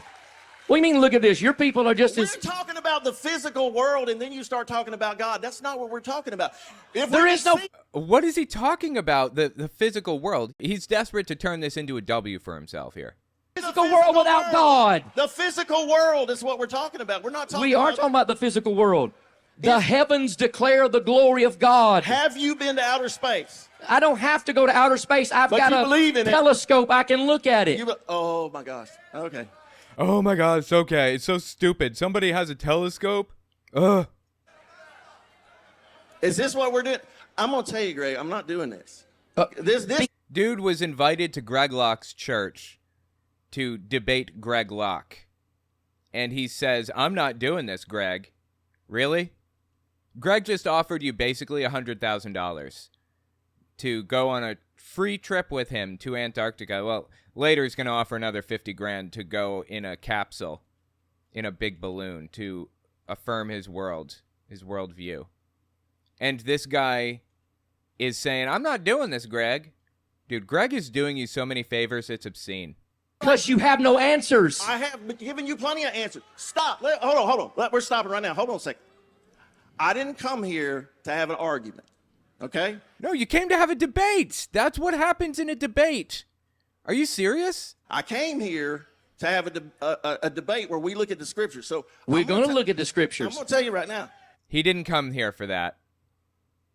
Speaker 3: What do you mean, look at this? Your people are just
Speaker 2: We're
Speaker 3: as...
Speaker 2: talking about the physical world, and then you start talking about God. That's not what we're talking about. If
Speaker 3: There is no...
Speaker 1: What is he talking about, the physical world? He's desperate to turn this into a W for himself here.
Speaker 3: Physical world without God.
Speaker 2: The physical world is what we're talking about. We're not talking
Speaker 3: We are talking about the physical world. The heavens declare the glory of God.
Speaker 2: Have you been to outer space?
Speaker 3: I don't have to go to outer space. I've
Speaker 2: But
Speaker 3: got
Speaker 2: you
Speaker 3: a
Speaker 2: believe in it.
Speaker 3: telescope. I can look at it.
Speaker 2: Oh, my gosh. Okay.
Speaker 1: Oh my God, it's okay. It's so stupid. Somebody has a telescope? Ugh.
Speaker 2: Is this what we're doing? I'm going to tell you, Greg, I'm not doing this. This
Speaker 1: Dude was invited to Greg Locke's church to debate Greg Locke. And he says, I'm not doing this, Greg. Really? Greg just offered you basically $100,000 to go on a free trip with him to Antarctica. Well, later he's going to offer another 50 grand to go in a capsule, in a big balloon, to affirm his worldview. And this guy is saying, I'm not doing this, Greg. Dude, Greg is doing you so many favors, it's obscene.
Speaker 3: Plus, you have no answers.
Speaker 2: I have given you plenty of answers. Stop. Hold on. We're stopping right now. Hold on a second. I didn't come here to have an argument, okay?
Speaker 1: No, you came to have a debate. That's what happens in a debate. Are you serious?
Speaker 2: I came here to have a debate where we look at the scriptures. So
Speaker 3: We're going to look at the scriptures.
Speaker 2: I'm going to tell you right now.
Speaker 1: He didn't come here for that.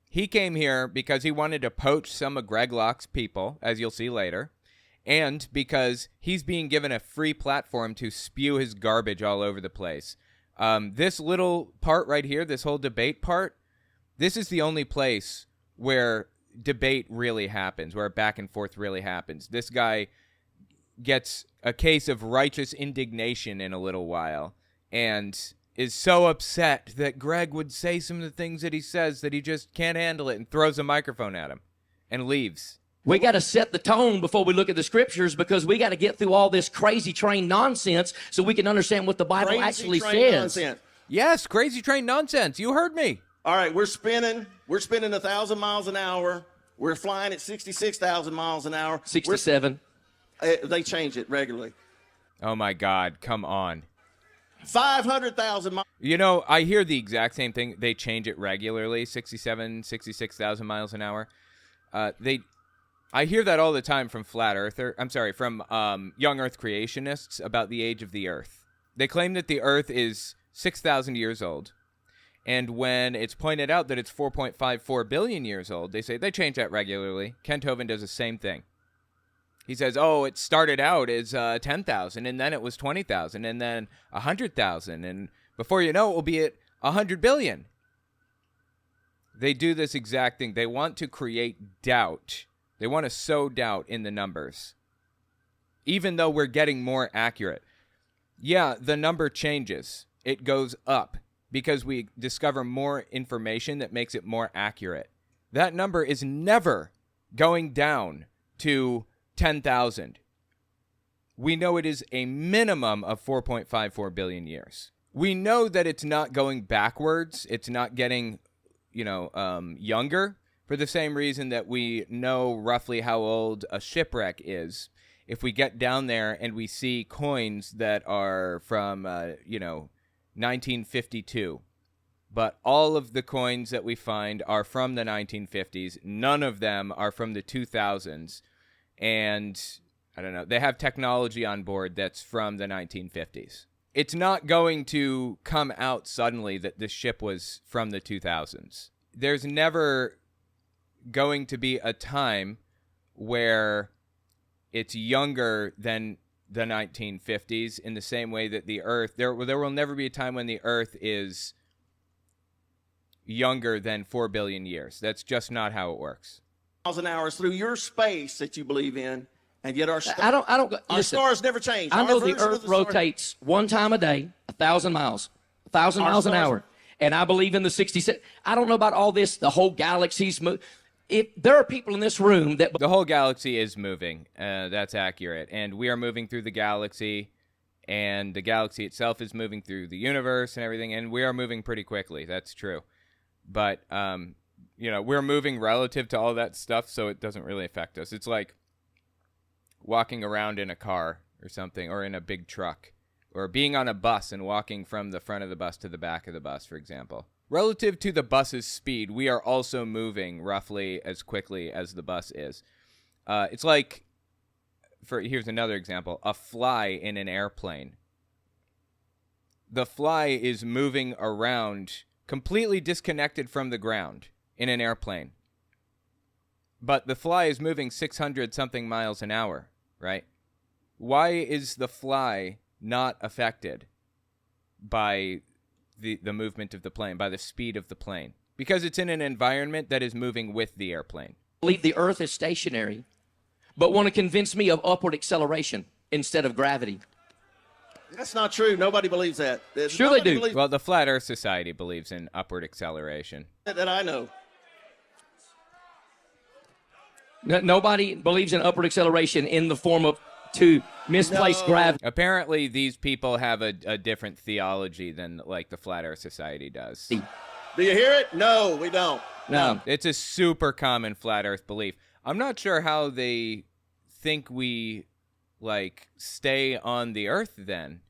Speaker 1: He came here because he wanted to poach some of Greg Locke's people, as you'll see later, and because he's being given a free platform to spew his garbage all over the place. This little part right here, this whole debate part, this is the only place where debate really happens, where back and forth really happens. This guy gets a case of righteous indignation in a little while and is so upset that Greg would say some of the things that he says that he just can't handle it and throws a microphone at him and leaves.
Speaker 3: We got to set the tone before we look at the scriptures, because we got to get through all this crazy train nonsense so we can understand what the Bible actually says.
Speaker 2: Nonsense.
Speaker 1: Yes, crazy train nonsense. You heard me.
Speaker 2: All right, we're spinning 1,000 miles an hour. We're flying at 66,000 miles an hour.
Speaker 3: 67.
Speaker 2: They change it regularly.
Speaker 1: Oh my God, come on.
Speaker 2: 500,000 miles.
Speaker 1: You know, I hear the exact same thing. They change it regularly, 66,000 miles an hour. I hear that all the time from from young Earth creationists about the age of the Earth. They claim that the Earth is 6,000 years old. And when it's pointed out that it's 4.54 billion years old, they say they change that regularly. Kent Hovind does the same thing. He says, oh, it started out as 10,000, and then it was 20,000, and then 100,000, and before you know it, will be at 100 billion. They do this exact thing. They want to create doubt. They want to sow doubt in the numbers, even though we're getting more accurate. Yeah, the number changes. It goes up because we discover more information that makes it more accurate. That number is never going down to 10,000. We know it is a minimum of 4.54 billion years. We know that it's not going backwards. It's not getting, younger, for the same reason that we know roughly how old a shipwreck is. If we get down there and we see coins that are from, 1952, but all of the coins that we find are from the 1950s. None of them are from the 2000s. And I don't know, they have technology on board that's from the 1950s. It's not going to come out suddenly that this ship was from the 2000s. There's never going to be a time where it's younger than the 1950s, in the same way that the Earth, there will never be a time when the Earth is younger than 4 billion years. That's just not how it works.
Speaker 2: An hour through your space that you believe in, and yet our stars never change.
Speaker 3: I know the Earth rotates one time a day, 1,000 miles, 1,000 miles an hour, and I believe in the 66. I don't know about all this. The whole galaxy's moving. If there are people in this room that
Speaker 1: the whole galaxy is moving, that's accurate, and we are moving through the galaxy, and the galaxy itself is moving through the universe and everything, and we are moving pretty quickly. That's true, but we're moving relative to all that stuff, so it doesn't really affect us. It's like walking around in a car or something, or in a big truck, or being on a bus and walking from the front of the bus to the back of the bus, for example. Relative to the bus's speed, we are also moving roughly as quickly as the bus is. It's like, here's another example, a fly in an airplane. The fly is moving around completely disconnected from the ground in an airplane. But the fly is moving 600-something miles an hour, right? Why is the fly not affected by the movement of the plane, by the speed of the plane? Because it's in an environment that is moving with the airplane.
Speaker 3: Believe the Earth is stationary, but want to convince me of upward acceleration instead of gravity.
Speaker 2: That's not true. Nobody believes that.
Speaker 3: Sure they do.
Speaker 1: Well, the Flat Earth Society believes in upward acceleration.
Speaker 2: That I know.
Speaker 3: Nobody believes in upward acceleration in the form of misplaced gravity.
Speaker 1: Apparently, these people have a different theology than like the Flat Earth Society does.
Speaker 2: Do you hear it? No, we don't.
Speaker 3: No.
Speaker 1: It's a super common Flat Earth belief. I'm not sure how they think we stay on the Earth then,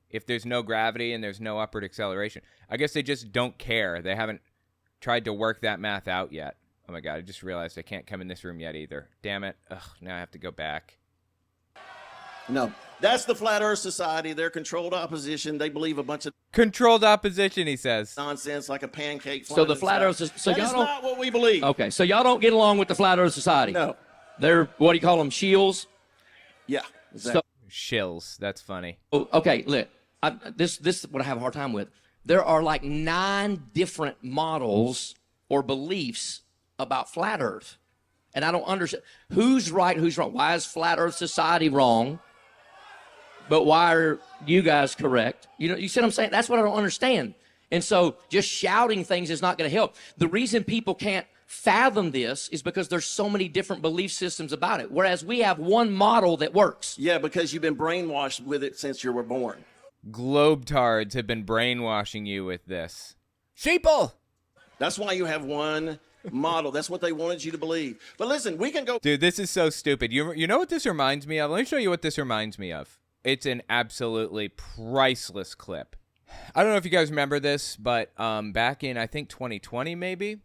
Speaker 1: if there's no gravity and there's no upward acceleration. I guess they just don't care. They haven't tried to work that math out yet. Oh my God, I just realized I can't come in this room yet either. Damn it. Ugh, now I have to go back.
Speaker 2: No. That's the Flat Earth Society. They're controlled opposition. They believe a bunch of
Speaker 1: controlled opposition, he says.
Speaker 2: Nonsense like a pancake.
Speaker 3: So the Flat Earth Society.
Speaker 2: That's not what we believe.
Speaker 3: Okay, so y'all don't get along with the Flat Earth Society.
Speaker 2: No.
Speaker 3: They're, what do you call them, shills?
Speaker 2: Yeah, exactly.
Speaker 1: Shills. That's funny.
Speaker 3: So, okay, look, this is what I have a hard time with. There are like 9 different models or beliefs about flat Earth. And I don't understand who's right, who's wrong. Why is Flat Earth Society wrong? But why are you guys correct? You see what I'm saying? That's what I don't understand. And so just shouting things is not going to help. The reason people can't fathom this is because there's so many different belief systems about it, whereas we have one model that works.
Speaker 2: Yeah, because you've been brainwashed with it since you were born.
Speaker 1: Globetards have been brainwashing you with this. Sheeple!
Speaker 2: That's why you have one model. That's what they wanted you to believe. But listen, we can go.
Speaker 1: Dude, this is so stupid. You know what this reminds me of? Let me show you what this reminds me of. It's an absolutely priceless clip. I don't know if you guys remember this, but back in, I think, 2020 maybe,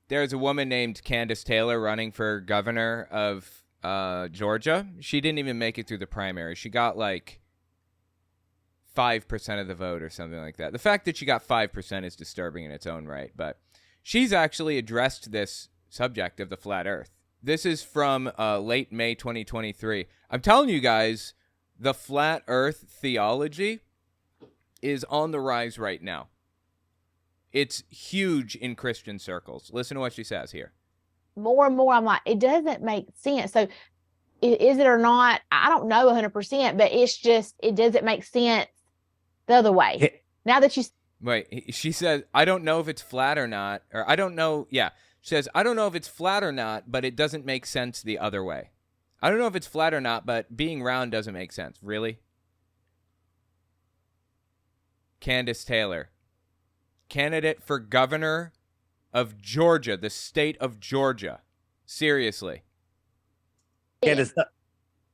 Speaker 1: there's a woman named Candace Taylor running for governor of Georgia. She didn't even make it through the primary. She got like 5% of the vote or something like that. The fact that she got 5% is disturbing in its own right, but she's actually addressed this subject of the flat earth. This is from late May 2023. I'm telling you guys, the flat earth theology is on the rise right now. It's huge in Christian circles. Listen to what she says here.
Speaker 4: More and more, I'm like, it doesn't make sense. So is it or not? I don't know 100%, but it's just, it doesn't make sense the other way. Now that you...
Speaker 1: Wait, she says, I don't know if it's flat or not, or I don't know. Yeah. She says, I don't know if it's flat or not, but it doesn't make sense the other way. I don't know if it's flat or not, but being round doesn't make sense. Really? Candace Taylor, candidate for governor of Georgia, the state of Georgia. Seriously.
Speaker 5: Candace,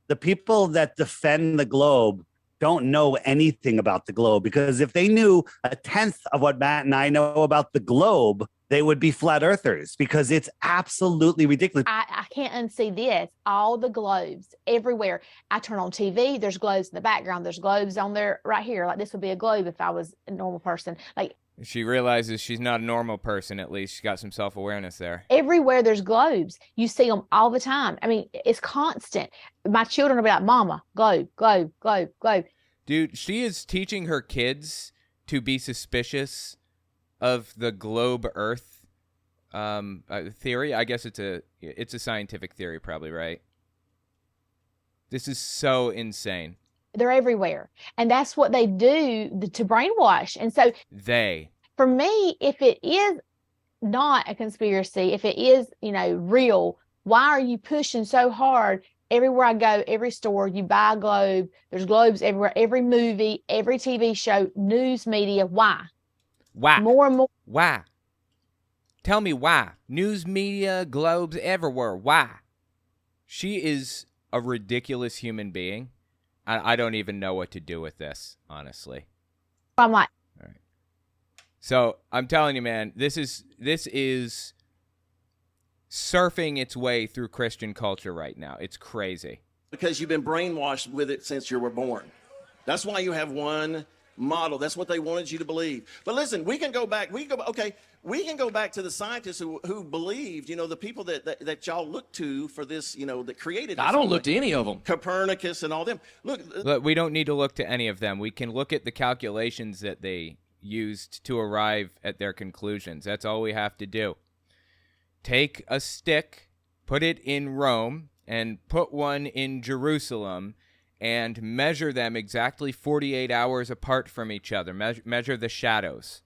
Speaker 5: the people that defend the globe don't know anything about the globe, because if they knew 1/10 of what Matt and I know about the globe, they would be flat earthers, because it's absolutely ridiculous.
Speaker 4: I can't unsee this. All the globes everywhere. I turn on TV, there's globes in the background. There's globes on there right here. Like this would be a globe if I was a normal person. Like
Speaker 1: she realizes she's not a normal person, at least. She's got some self-awareness there.
Speaker 4: everywhere there's globes. You see them all the time. I mean, it's constant. My children will be like, Mama, globe, globe, globe, globe.
Speaker 1: Dude, she is teaching her kids to be suspicious of the globe Earth theory. I guess it's a scientific theory, probably, right? This is so insane.
Speaker 4: They're everywhere. And that's what they do to brainwash. And so for me, if it is not a conspiracy, if it is, real, why are you pushing so hard? Everywhere I go, every store, you buy a globe. There's globes everywhere. Every movie, every TV show, news media. Why?
Speaker 1: Why?
Speaker 4: More and more.
Speaker 1: Why? Tell me why. News media, globes everywhere. Why? She is a ridiculous human being. I don't even know what to do with this, honestly.
Speaker 4: I'm like,
Speaker 1: all right. So I'm telling you, man, this is surfing its way through Christian culture right now. It's crazy.
Speaker 2: Because you've been brainwashed with it since you were born. That's why you have one model. That's what they wanted you to believe. But listen, we can go back. We can go back to the scientists who believed, the people that y'all look to for this, that created this.
Speaker 3: I don't look to any of them.
Speaker 2: Copernicus and all them. Look,
Speaker 1: we don't need to look to any of them. We can look at the calculations that they used to arrive at their conclusions. That's all we have to do. Take a stick, put it in Rome, and put one in Jerusalem, and measure them exactly 48 hours apart from each other. Measure the shadows.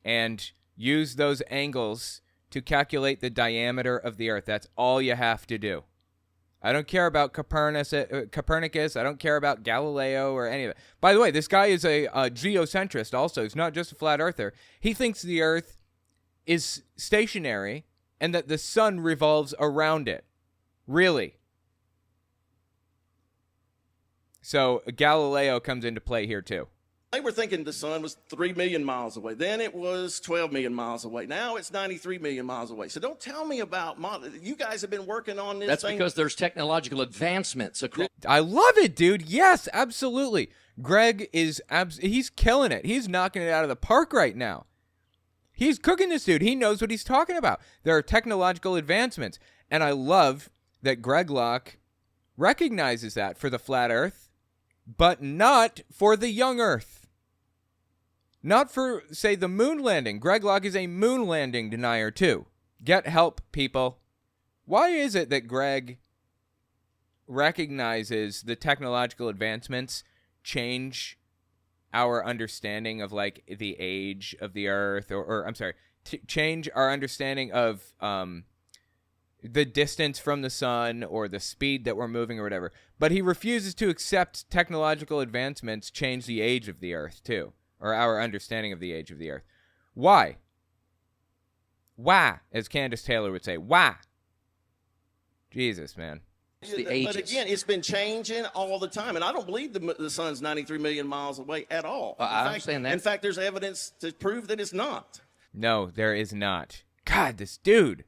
Speaker 1: And use those angles to calculate the diameter of the Earth. That's all you have to do. I don't care about Copernicus. I don't care about Galileo or any of it. By the way, this guy is a geocentrist also. He's not just a flat earther. He thinks the Earth is stationary and that the sun revolves around it. Really. So Galileo comes into play here too.
Speaker 2: They were thinking the sun was 3 million miles away. Then it was 12 million miles away. Now it's 93 million miles away. So don't tell me about you guys have been working on this.
Speaker 3: That's because there's technological advancements across.
Speaker 1: I love it, dude. Yes, absolutely. Greg is he's killing it. He's knocking it out of the park right now. He's cooking this dude. He knows what he's talking about. There are technological advancements. And I love that Greg Locke recognizes that for the flat Earth, but not for the young Earth. Not for, say, the moon landing. Greg Locke is a moon landing denier, too. Get help, people. Why is it that Greg recognizes the technological advancements change our understanding of, like, the age of the Earth, or I'm sorry, change our understanding of the distance from the sun or the speed that we're moving or whatever, but he refuses to accept technological advancements change the age of the Earth, too, or our understanding of the age of the Earth. Why? Why, as Candace Taylor would say, why? Jesus, man.
Speaker 2: But again, it's been changing all the time, and I don't believe the sun's 93 million miles away at all.
Speaker 3: I understand that.
Speaker 2: In fact, there's evidence to prove that it's not.
Speaker 1: No, there is not. God, this dude.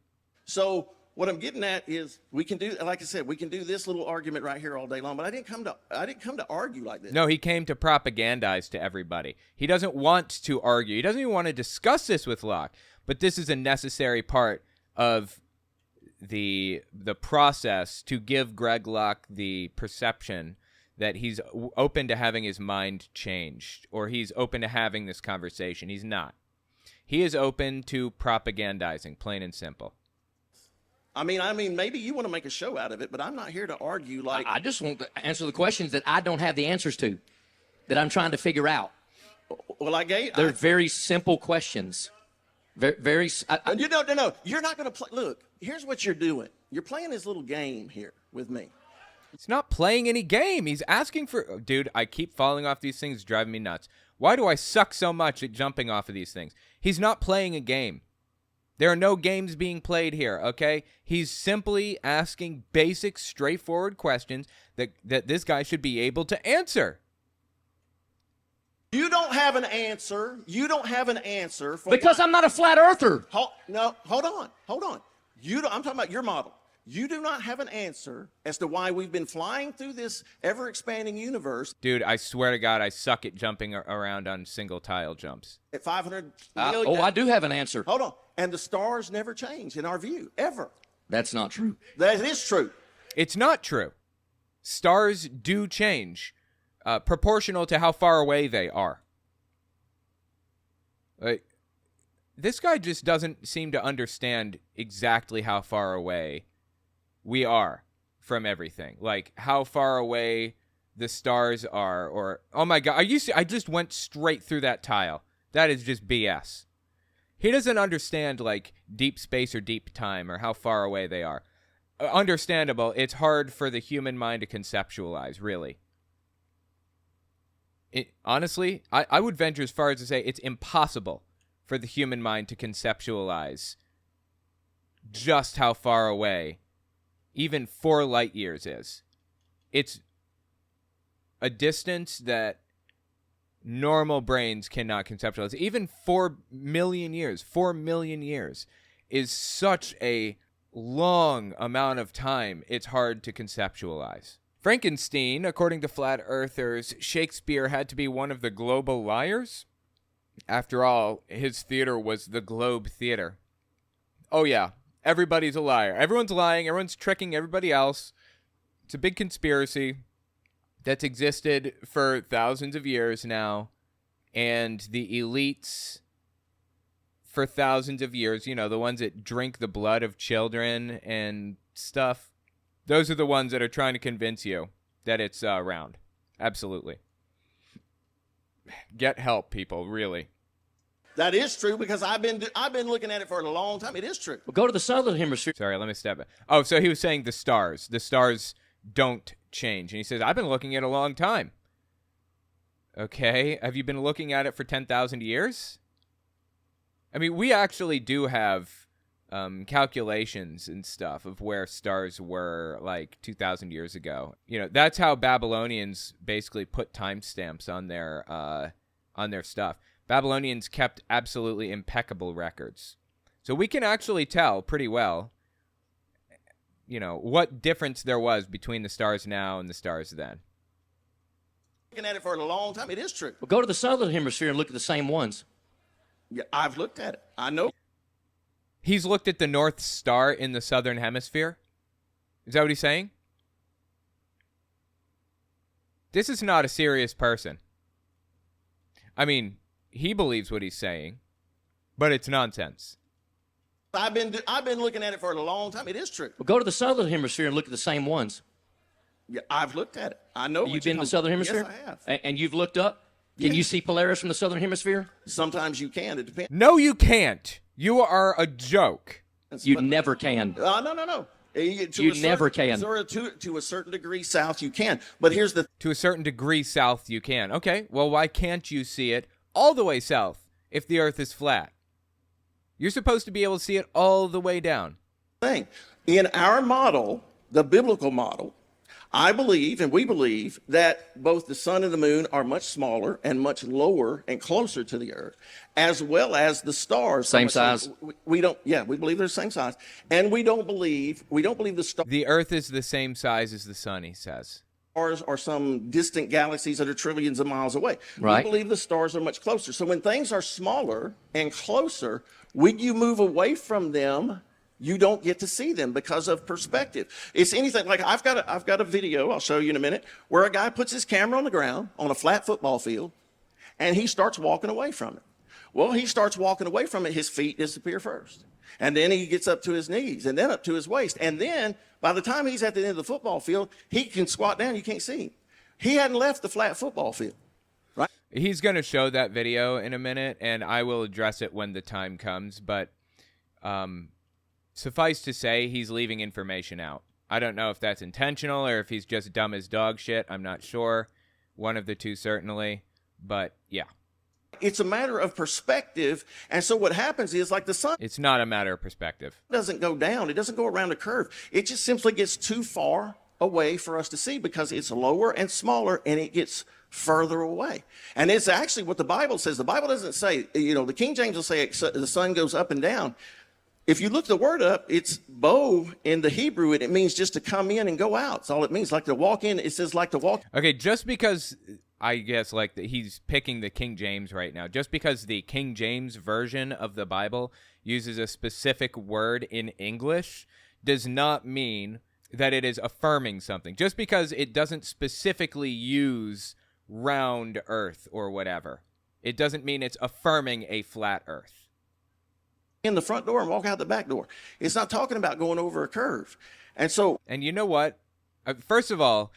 Speaker 2: So what I'm getting at is we can do, like I said, we can do this little argument right here all day long, but I didn't come to argue like this.
Speaker 1: No, he came to propagandize to everybody. He doesn't want to argue. He doesn't even want to discuss this with Locke, but this is a necessary part of the process to give Greg Locke the perception that he's open to having his mind changed, or he's open to having this conversation. He's not. He is open to propagandizing, plain and simple.
Speaker 2: I mean, maybe you want to make a show out of it, but I'm not here to argue like...
Speaker 3: I just want to answer the questions that I don't have the answers to, that I'm trying to figure out.
Speaker 2: Well,
Speaker 3: They're very simple questions. Very.
Speaker 2: No. You're not going to play. Look, here's what you're doing. You're playing this little game here with me.
Speaker 1: He's not playing any game. He's asking for... Oh, dude, I keep falling off these things. It's driving me nuts. Why do I suck so much at jumping off of these things? He's not playing a game. There are no games being played here, okay? He's simply asking basic, straightforward questions that this guy should be able to answer.
Speaker 2: You don't have an answer. You don't have an answer.
Speaker 3: Because I'm not a flat earther.
Speaker 2: Hold on. I'm talking about your model. You do not have an answer as to why we've been flying through this ever-expanding universe.
Speaker 1: Dude, I swear to God, I suck at jumping around on single tile jumps.
Speaker 2: At 500 million.
Speaker 3: I do have an answer.
Speaker 2: Hold on. And the stars never change in our view, ever.
Speaker 3: That's not true.
Speaker 2: That is true.
Speaker 1: It's not true. Stars do change, proportional to how far away they are. This guy just doesn't seem to understand exactly how far away we are from everything. Like, how far away the stars are, or... Oh my God, I just went straight through that tile. That is just BS. He doesn't understand, like, deep space or deep time or how far away they are. Understandable. It's hard for the human mind to conceptualize, really. Honestly, I would venture as far as to say it's impossible for the human mind to conceptualize just how far away even 4 light years is. It's a distance that normal brains cannot conceptualize. Even 4 million years is such a long amount of time, it's hard to conceptualize. Frankenstein, according to flat earthers, Shakespeare had to be one of the global liars. After all, his theater was the Globe Theater. Oh yeah, everybody's a liar. Everyone's lying, everyone's tricking everybody else. It's a big conspiracy that's existed for thousands of years now, and the elites for thousands of years, you know, the ones that drink the blood of children and stuff, those are the ones that are trying to convince you that it's round. Absolutely. Get help, people, really.
Speaker 2: That is true, because I've been looking at it for a long time. It is true.
Speaker 3: Well, go to the southern hemisphere.
Speaker 1: Sorry, let me step back. Oh, so he was saying the stars. The stars don't change. And he says, I've been looking at it a long time. Okay, have you been looking at it for 10,000 years? I mean, we actually do have calculations and stuff of where stars were like 2,000 years ago. You know, that's how Babylonians basically put timestamps on their stuff. Babylonians kept absolutely impeccable records. So we can actually tell pretty well, you know, what difference there was between the stars now and the stars then.
Speaker 2: Looking at it for a long time. It is true.
Speaker 3: Well, go to the southern hemisphere and look at the same ones.
Speaker 2: Yeah, I've looked at it. I know.
Speaker 1: He's looked at the North Star in the southern hemisphere? Is that what he's saying? This is not a serious person. I mean, he believes what he's saying, but it's nonsense.
Speaker 2: I've been looking at it for a long time. It is true.
Speaker 3: Well, go to the southern hemisphere and look at the same ones.
Speaker 2: Yeah, I've looked at it. I know.
Speaker 3: You've been to the southern hemisphere?
Speaker 2: Yes, I have.
Speaker 3: And you've looked up? Can you see Polaris from the southern hemisphere?
Speaker 2: Sometimes you can. It depends.
Speaker 1: No, you can't. You are a joke.
Speaker 3: You never can.
Speaker 2: No.
Speaker 3: You never can.
Speaker 2: To a certain degree south, you can. But here's the...
Speaker 1: To a certain degree south, you can. Okay, well, why can't you see it all the way south if the Earth is flat? You're supposed to be able to see it all the way down.
Speaker 2: thing. In our model, the biblical model, I believe, and we believe, that both the sun and the moon are much smaller and much lower and closer to the earth, as well as the stars.
Speaker 3: Same size.
Speaker 2: We believe they're the same size, and we don't believe the stars.
Speaker 1: The earth is the same size as the sun, he says.
Speaker 2: Stars are some distant galaxies that are trillions of miles away.
Speaker 3: Right.
Speaker 2: We believe the stars are much closer. So when things are smaller and closer, when you move away from them, you don't get to see them because of perspective. It's anything like I've got a video I'll show you in a minute where a guy puts his camera on the ground on a flat football field and he starts walking away from it. Well, he starts walking away from it, his feet disappear first. And then he gets up to his knees and then up to his waist. And then by the time he's at the end of the football field, he can squat down, you can't see him. He hadn't left the flat football field. Right?
Speaker 1: He's going to show that video in a minute, and I will address it when the time comes. But suffice to say, he's leaving information out. I don't know if that's intentional or if he's just dumb as dog shit. I'm not sure. One of the two, certainly. But, yeah.
Speaker 2: It's a matter of perspective. And so what happens is, like the sun
Speaker 1: It's not a matter of perspective.
Speaker 2: doesn't go down. It doesn't go around a curve. It just simply gets too far away for us to see because it's lower and smaller and it gets further away. And it's actually what the Bible says. The Bible doesn't say, the King James will say the sun goes up and down. If you look the word up, it's bow in the Hebrew, and it means just to come in and go out. That's all it means. Like to walk in, it says like to walk.
Speaker 1: Okay, just because I guess he's picking the King James right now, just because the King James version of the Bible uses a specific word in English does not mean that it is affirming something. Just because it doesn't specifically use round earth or whatever, it doesn't mean it's affirming a flat earth.
Speaker 2: In the front door and walk out the back door. It's not talking about going over a curve. And
Speaker 1: you know what? First of all,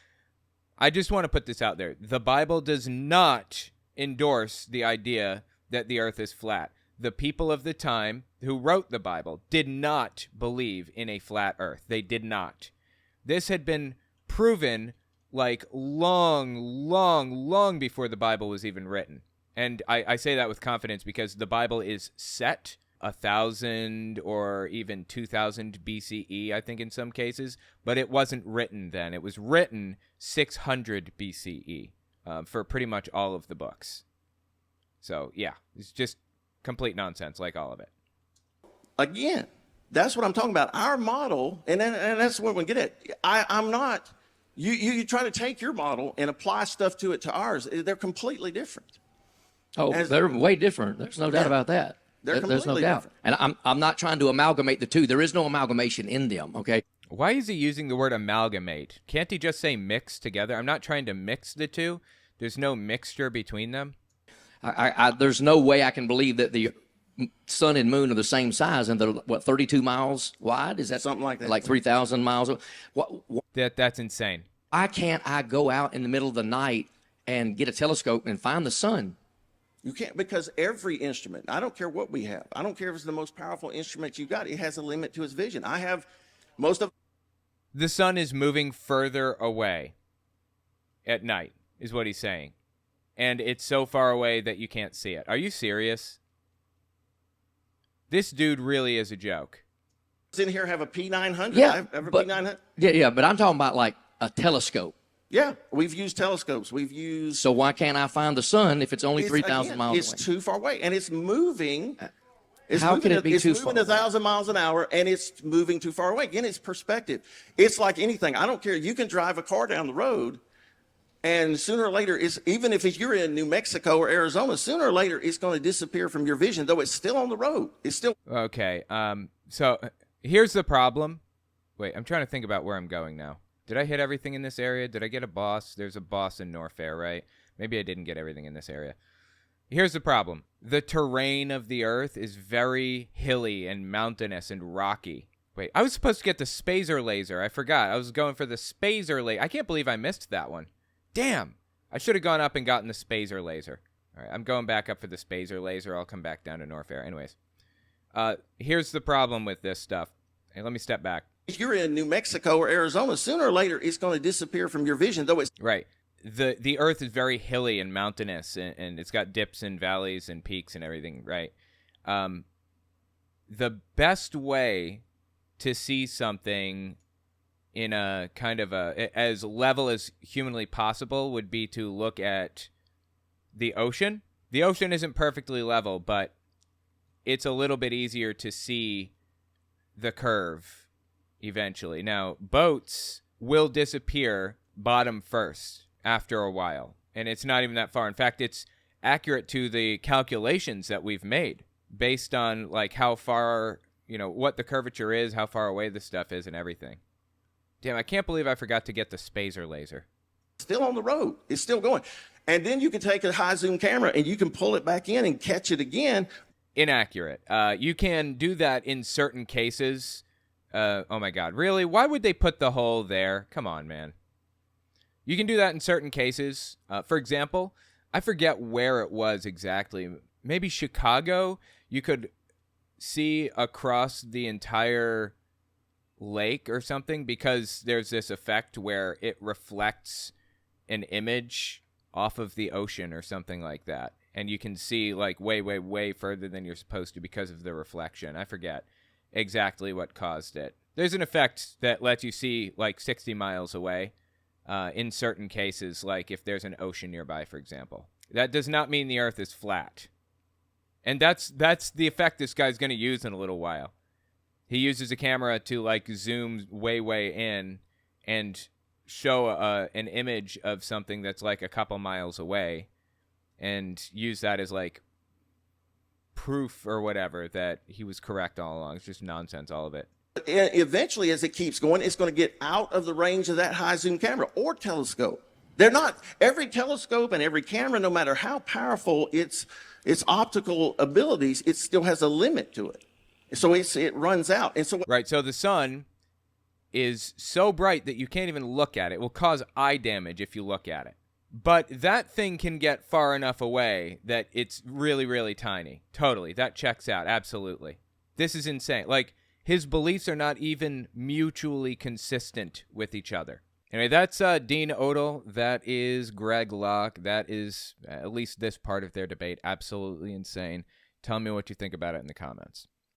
Speaker 1: I just want to put this out there. The Bible does not endorse the idea that the earth is flat. The people of the time who wrote the Bible did not believe in a flat earth. They did not. This had been proven like long before the Bible was even written. And I say that with confidence because the Bible is set 1,000 or even 2,000 BCE, I think in some cases, but it wasn't written then. It was written 600 BCE for pretty much all of the books. So, yeah, it's just complete nonsense, like all of it.
Speaker 2: Again, that's what I'm talking about. Our model, and that's what we get at. I'm not, you try to take your model and apply stuff to it to ours. They're completely different.
Speaker 3: Oh, they're way different. There's no doubt about that. There's no doubt.
Speaker 2: Different.
Speaker 3: And I'm not trying to amalgamate the two. There is no amalgamation in them, okay?
Speaker 1: Why is he using the word amalgamate? Can't he just say mix together? I'm not trying to mix the two. There's no mixture between them.
Speaker 3: There's no way I can believe that the sun and moon are the same size and they're, 32 miles wide? Is that
Speaker 2: something like that?
Speaker 3: Like 3,000 miles?
Speaker 1: That's insane.
Speaker 3: Why can't I go out in the middle of the night and get a telescope and find the sun?
Speaker 2: You can't, because every instrument, I don't care what we have. I don't care if it's the most powerful instrument you got. It has a limit to its vision. I have most of...
Speaker 1: The sun is moving further away at night, is what he's saying. And it's so far away that you can't see it. Are you serious? This dude really is a joke.
Speaker 2: In here have a P900.
Speaker 3: Yeah,
Speaker 2: I have a P900.
Speaker 3: Yeah, but I'm talking about like a telescope.
Speaker 2: Yeah, we've used telescopes. We've used...
Speaker 3: So why can't I find the sun if it's only 3,000 miles away?
Speaker 2: It's too far away, and it's moving.
Speaker 3: How can it be too far away?
Speaker 2: It's moving 1,000 miles an hour, and it's moving too far away. Again, it's perspective. It's like anything. I don't care. You can drive a car down the road, and sooner or later, even if you're in New Mexico or Arizona, sooner or later, it's going to disappear from your vision, though it's still on the road. It's still...
Speaker 1: Okay, so here's the problem. Wait, I'm trying to think about where I'm going now. Did I hit everything in this area? Did I get a boss? There's a boss in Norfair, right? Maybe I didn't get everything in this area. Here's the problem. The terrain of the Earth is very hilly and mountainous and rocky. Wait, I was supposed to get the Spazer laser. I forgot. I was going for the Spazer laser. I can't believe I missed that one. Damn. I should have gone up and gotten the Spazer laser. All right, I'm going back up for the Spazer laser. I'll come back down to Norfair. Anyways, here's the problem with this stuff. Hey, let me step back.
Speaker 2: If you're in New Mexico or Arizona, sooner or later it's going to disappear from your vision, though it's
Speaker 1: right. The Earth is very hilly and mountainous, and it's got dips and valleys and peaks and everything, right? The best way to see something in a kind of as level as humanly possible would be to look at the ocean. The ocean isn't perfectly level, but it's a little bit easier to see the curve eventually. Now, boats will disappear bottom first after a while, and it's not even that far. In fact, it's accurate to the calculations that we've made based on like how far, what the curvature is, how far away the stuff is, and everything. Damn, I can't believe I forgot to get the Spazer laser.
Speaker 2: still on the road. It's still going. And then you can take a high zoom camera and you can pull it back in and catch it again.
Speaker 1: Inaccurate. You can do that in certain cases. Oh my God, really? Why would they put the hole there? Come on, man. You can do that in certain cases. For example, I forget where it was exactly. Maybe Chicago. You could see across the entire lake or something because there's this effect where it reflects an image off of the ocean or something like that. And you can see like way, way, way further than you're supposed to because of the reflection. I forget exactly what caused it. There's an effect that lets you see like 60 miles away in certain cases, like if there's an ocean nearby, for example. That does not mean the Earth is flat. And that's the effect this guy's going to use in a little while. He uses a camera to like zoom way, way in and show an image of something that's like a couple miles away and use that as like proof or whatever that he was correct all along. It's just nonsense, all of it.
Speaker 2: And eventually, as it keeps going, it's going to get out of the range of that high zoom camera or telescope. They're not, every telescope and every camera, no matter how powerful its optical abilities, it still has a limit to it. So it runs out. And so
Speaker 1: right, so the sun is so bright that you can't even look at it. It will cause eye damage if you look at it. But that thing can get far enough away that it's really, really tiny. Totally. That checks out. Absolutely. This is insane. Like, his beliefs are not even mutually consistent with each other. Anyway, that's Dean Odell. That is Greg Locke. That is, at least this part of their debate, absolutely insane. Tell me what you think about it in the comments.